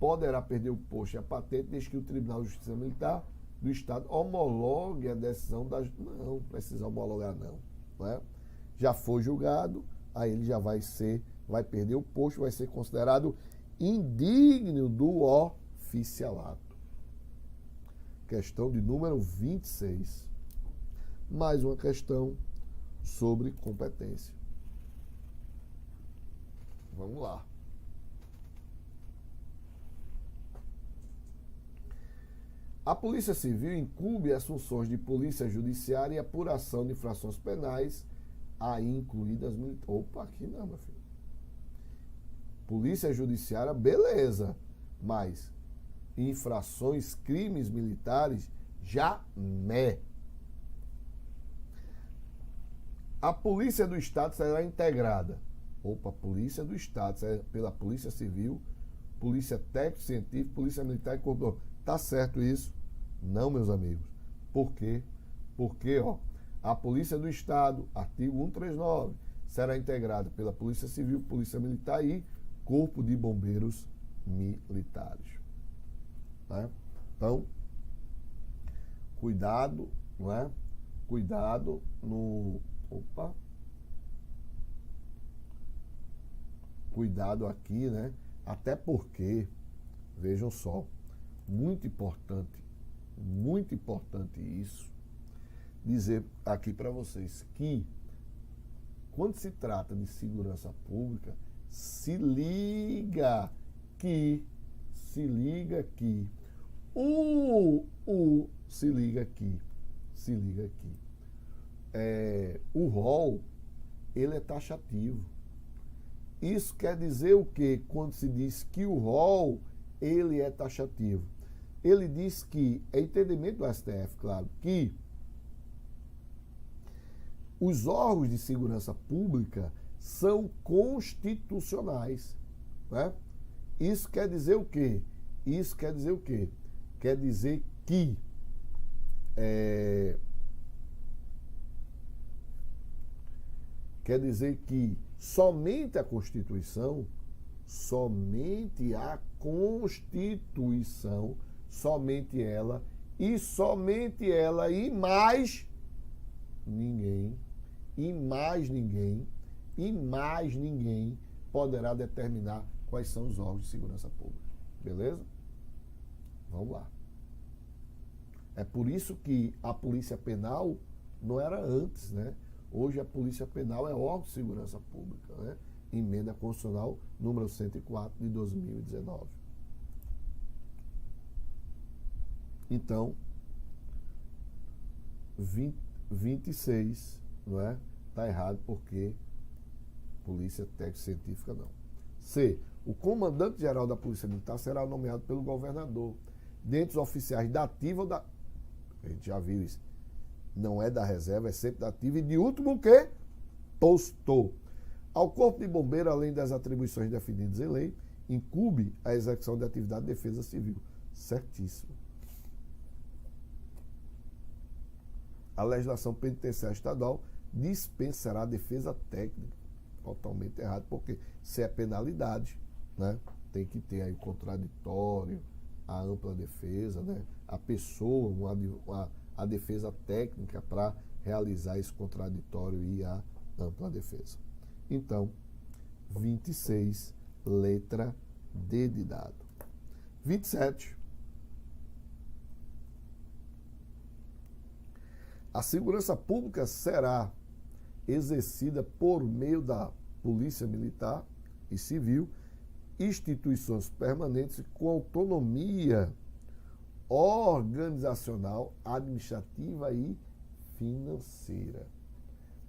Poderá perder o posto e a patente desde que o Tribunal de Justiça Militar do Estado homologue a decisão da... Não precisa homologar, não é? Já foi julgado, aí ele já vai perder o posto, vai ser considerado indigno do oficialato. Questão de número 26. Mais uma questão sobre competência. Vamos lá. A Polícia Civil incumbe as funções de polícia judiciária e apuração de infrações penais, aí incluídas... Opa, aqui não, meu filho. Polícia Judiciária, beleza, mas infrações, crimes militares, jamais. A Polícia do Estado será integrada. Opa, Polícia do Estado, pela Polícia Civil, Polícia Técnico-Científica, Polícia Militar e Corpo. Tá certo isso? Não, meus amigos. Por quê? Porque, a Polícia do Estado, artigo 139, será integrada pela Polícia Civil, Polícia Militar e Corpo de Bombeiros Militares. Né? Então, cuidado, não é? Cuidado no... Opa! Cuidado aqui, né? Até porque, vejam só, muito importante isso, dizer aqui para vocês que quando se trata de segurança pública, se liga que o rol, ele é taxativo. Isso quer dizer o quê? Quando se diz que o rol, ele é taxativo. Ele diz que, é entendimento do STF, claro, que os órgãos de segurança pública são constitucionais. Né? Isso quer dizer o quê? Quer dizer que somente a Constituição, somente ela e mais ninguém poderá determinar quais são os órgãos de segurança pública. Beleza? Vamos lá. É por isso que a Polícia Penal não era antes, né? Hoje a Polícia Penal é órgão de segurança pública, né? Emenda Constitucional número 104 de 2019. Então, 26, não é? Está errado porque Polícia Técnico-Científica não. C. O comandante-geral da Polícia Militar será nomeado pelo governador. Dentre os oficiais da ativa ou da... A gente já viu isso. Não é da reserva, é sempre da ativa. E de último o quê? Posto. Ao Corpo de Bombeiro, além das atribuições definidas em lei, incumbe a execução de atividade de defesa civil. Certíssimo. A legislação penitenciária estadual dispensará a defesa técnica. Totalmente errado, porque se é penalidade, né, tem que ter aí o contraditório, a ampla defesa, né, a pessoa, a defesa técnica para realizar esse contraditório e a ampla defesa. Então, 26, letra D de dado. 27. A segurança pública será exercida por meio da Polícia Militar e Civil, instituições permanentes com autonomia organizacional, administrativa e financeira.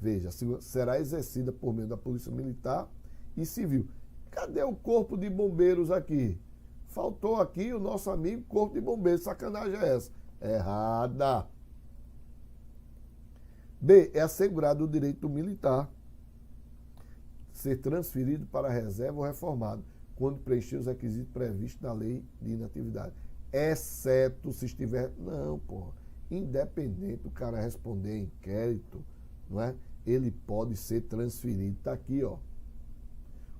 Veja, será exercida por meio da Polícia Militar e Civil. Cadê o Corpo de Bombeiros aqui? Faltou aqui o nosso amigo Corpo de Bombeiros. Sacanagem é essa? Errada. B. É assegurado o direito do militar ser transferido para a reserva ou reformado, quando preencher os requisitos previstos na lei de inatividade. Exceto se estiver... Não, porra. Independente do cara responder inquérito, não é? Ele pode ser transferido. Está aqui, ó.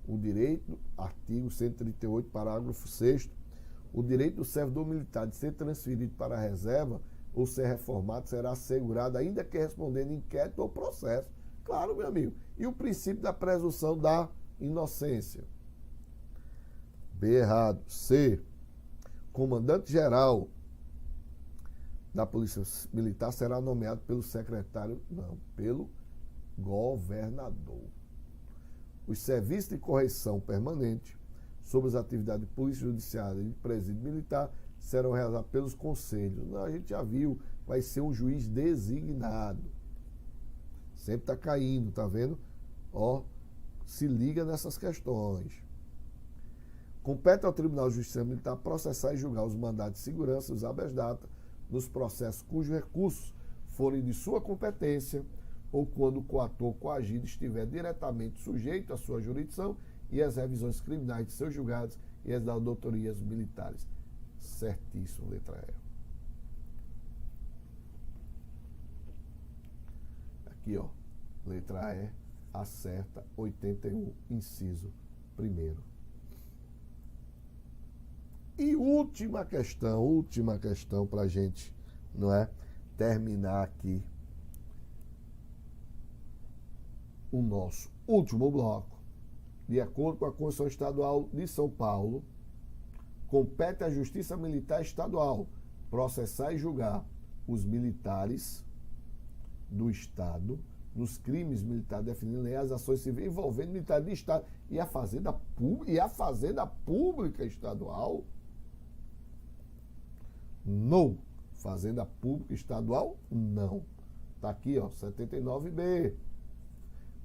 O direito, artigo 138, parágrafo 6º, o direito do servidor militar de ser transferido para a reserva ou ser reformado será assegurado, ainda que respondendo inquérito ou processo. Claro, meu amigo. E o princípio da presunção da inocência. B, errado. C, comandante-geral da Polícia Militar será nomeado pelo secretário, não, pelo governador. Os serviços de correção permanente sobre as atividades de polícia judiciária e de presídio militar serão realizados pelos conselhos. Não, a gente já viu, vai ser um juiz designado. Sempre está caindo, tá vendo? Ó, se liga nessas questões. Compete ao Tribunal de Justiça Militar processar e julgar os mandados de segurança e os habeas data nos processos cujos recursos forem de sua competência ou quando o coator coagido estiver diretamente sujeito à sua jurisdição e às revisões criminais de seus julgados e as das auditorias militares. Certíssimo, letra E. Aqui, ó, letra E, acerta 81, inciso 1º. E última questão para a gente, não é, terminar aqui o nosso último bloco. De acordo com a Constituição Estadual de São Paulo, compete à Justiça Militar Estadual processar e julgar os militares do Estado nos crimes militares definidos em lei, as ações civis envolvendo militares de Estado e a Fazenda Pública Estadual. Não. Fazenda Pública Estadual, não. Está aqui, ó, 79B.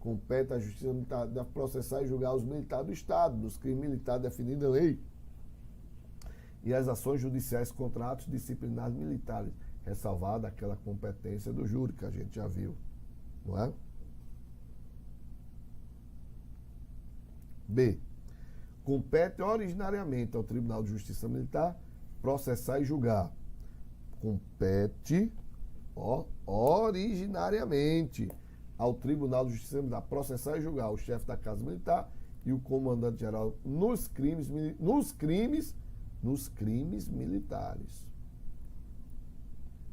Compete à Justiça Militar processar e julgar os militares do Estado, dos crimes militares definidos em lei, e as ações judiciais contra atos disciplinares militares, ressalvada aquela competência do júri, que a gente já viu, não é? B. Compete originariamente ao Tribunal de Justiça Militar processar e julgar. Compete, ó, originariamente ao Tribunal de Justiça Militar processar e julgar o chefe da Casa Militar e o comandante-geral nos crimes militares.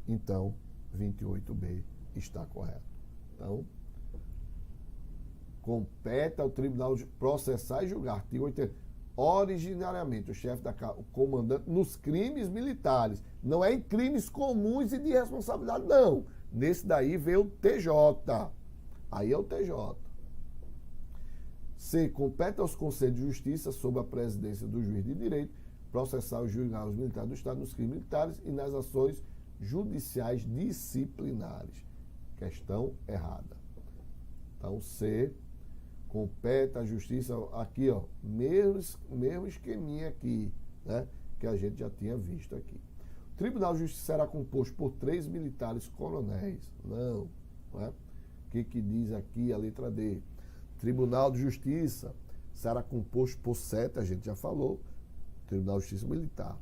Então, 28B está correto. Então, compete ao Tribunal de processar e julgar, artigo 80, originariamente o chefe da Casa, o comandante, nos crimes militares. Não é em crimes comuns e de responsabilidade, não. Nesse daí veio o TJ. Aí é o TJ. C. Compete aos Conselhos de Justiça, sob a presidência do juiz de direito, processar e julgar os militares do Estado nos crimes militares e nas ações judiciais disciplinares. Questão errada. Então, C. Compete à Justiça, aqui, ó, mesmo esqueminha aqui, né, que a gente já tinha visto aqui. O Tribunal de Justiça será composto por 3 militares coronéis. Não, não é? O que diz aqui a letra D? Tribunal de Justiça será composto por 7, a gente já falou, Tribunal de Justiça Militar,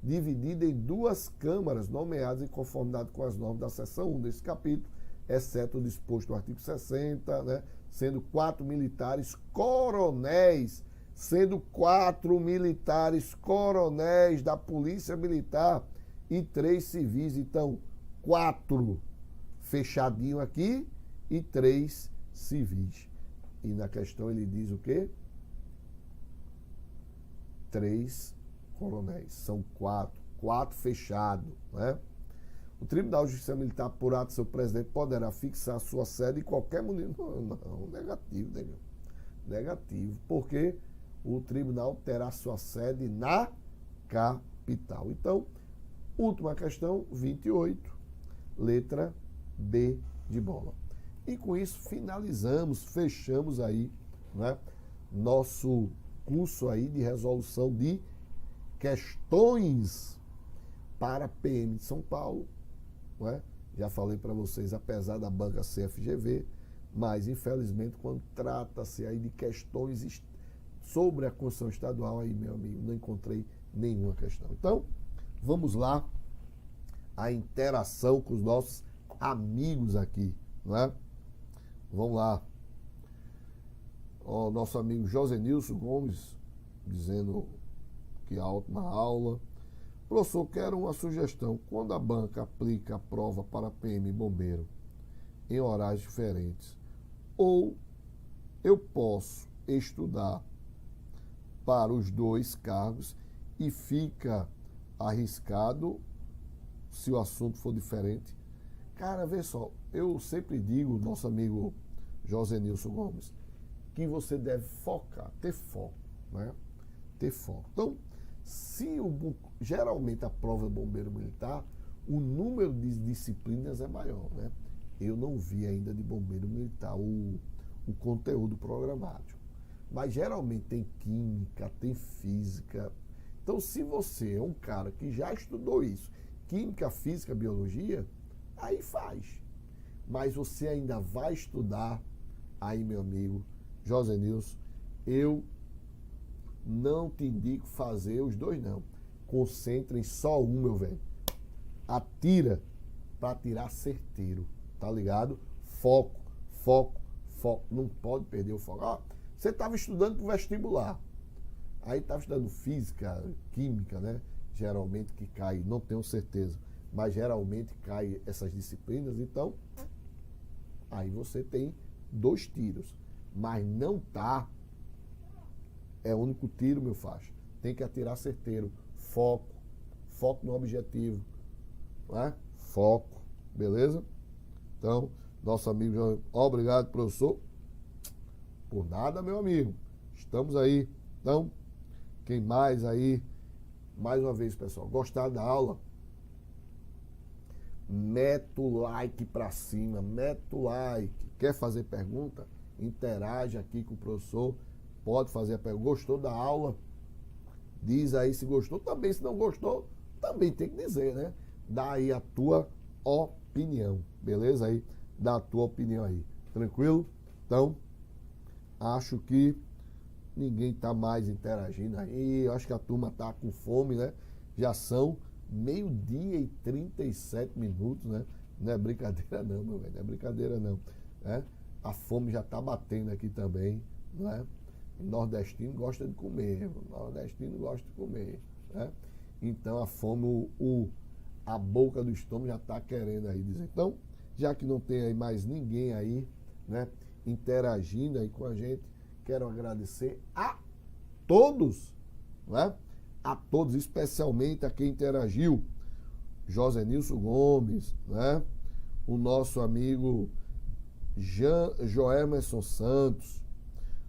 dividido em 2 câmaras nomeadas em conformidade com as normas da seção 1 desse capítulo, exceto o disposto no artigo 60, né, sendo 4 militares coronéis, da Polícia Militar e 3 civis. Então, 4 fechadinho aqui e 3 civis. E na questão ele diz o quê? 3 coronéis. São 4 fechado, né? O Tribunal de Justiça Militar, por ato do seu presidente, poderá fixar sua sede em qualquer município. Não, negativo. Negativo, porque o tribunal terá sua sede na capital. Então, última questão, 28, letra B de bola. E com isso finalizamos, fechamos aí, né, nosso curso aí de resolução de questões para PM de São Paulo, né? Já falei para vocês, apesar da banca CFGV, mas infelizmente quando trata-se aí de questões sobre a Constituição Estadual, aí, meu amigo, não encontrei nenhuma questão. Então, vamos lá, a interação com os nossos amigos aqui, não é? Vamos lá. O nosso amigo Josenilson Gomes, dizendo que a última aula. Professor, quero uma sugestão. Quando a banca aplica a prova para PM e bombeiro em horários diferentes, ou eu posso estudar para os dois cargos e fica arriscado se o assunto for diferente? Cara, vê só, eu sempre digo, nosso amigo Josenilson Gomes, que você deve focar, ter foco, né? Ter foco. Então, geralmente a prova de bombeiro militar, o número de disciplinas é maior, né? Eu não vi ainda de bombeiro militar o conteúdo programático. Mas geralmente tem química, tem física. Então, se você é um cara que já estudou isso, química, física, biologia, aí faz. Mas você ainda vai estudar, aí, meu amigo Josenilson, eu não te indico fazer os dois, não. Concentre em só um, meu velho. Atira para atirar certeiro, tá ligado? Foco, foco, foco. Não pode perder o foco. Ó, você estava estudando para o vestibular. Aí estava estudando física, química, né? Geralmente que cai, não tenho certeza, mas geralmente cai essas disciplinas. Então, aí você tem 2 tiros. Mas não tá. É o único tiro, meu faixa. Tem que atirar certeiro. Foco. Foco no objetivo. Né? Foco. Beleza? Então, nosso amigo João, obrigado, professor. Por nada, meu amigo. Estamos aí. Então, quem mais aí? Mais uma vez, pessoal. Gostaram da aula? Mete o like pra cima. Mete o like. Quer fazer pergunta? Interage aqui com o professor. Pode fazer a pergunta. Gostou da aula? Diz aí se gostou. Também, se não gostou, também tem que dizer, né? Dá aí a tua opinião. Beleza aí? Dá a tua opinião aí. Tranquilo? Então, acho que ninguém tá mais interagindo aí. Eu acho que a turma tá com fome, né? Já são 12h37, né? Não é brincadeira não, meu velho. Não é brincadeira não. Né? A fome já tá batendo aqui também, né? O nordestino gosta de comer, né? Então a fome, a boca do estômago já está querendo aí dizer. Então, já que não tem aí mais ninguém aí, né, interagindo aí com a gente, quero agradecer a todos, né? A todos, especialmente a quem interagiu. Josenilson Gomes, né? O nosso amigo Joemerson Santos,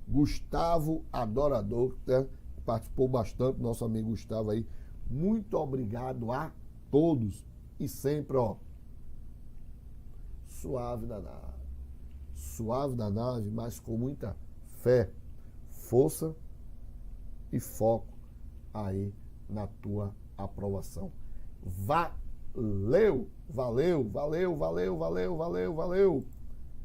Gustavo Adorador, né? Participou bastante, nosso amigo Gustavo aí. Muito obrigado a todos. E sempre, ó, suave na nave, mas com muita fé, força e foco aí na tua aprovação. Valeu!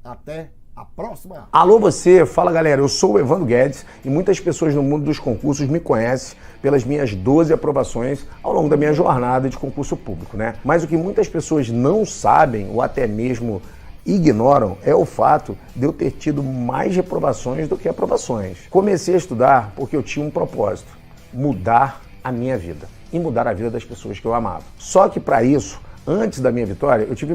Até a próxima! Alô você, fala galera, eu sou o Evandro Guedes e muitas pessoas no mundo dos concursos me conhecem pelas minhas 12 aprovações ao longo da minha jornada de concurso público, né? Mas o que muitas pessoas não sabem ou até mesmo ignoram é o fato de eu ter tido mais reprovações do que aprovações. Comecei a estudar porque eu tinha um propósito, mudar a minha vida e mudar a vida das pessoas que eu amava. Só que para isso, antes da minha vitória, eu tive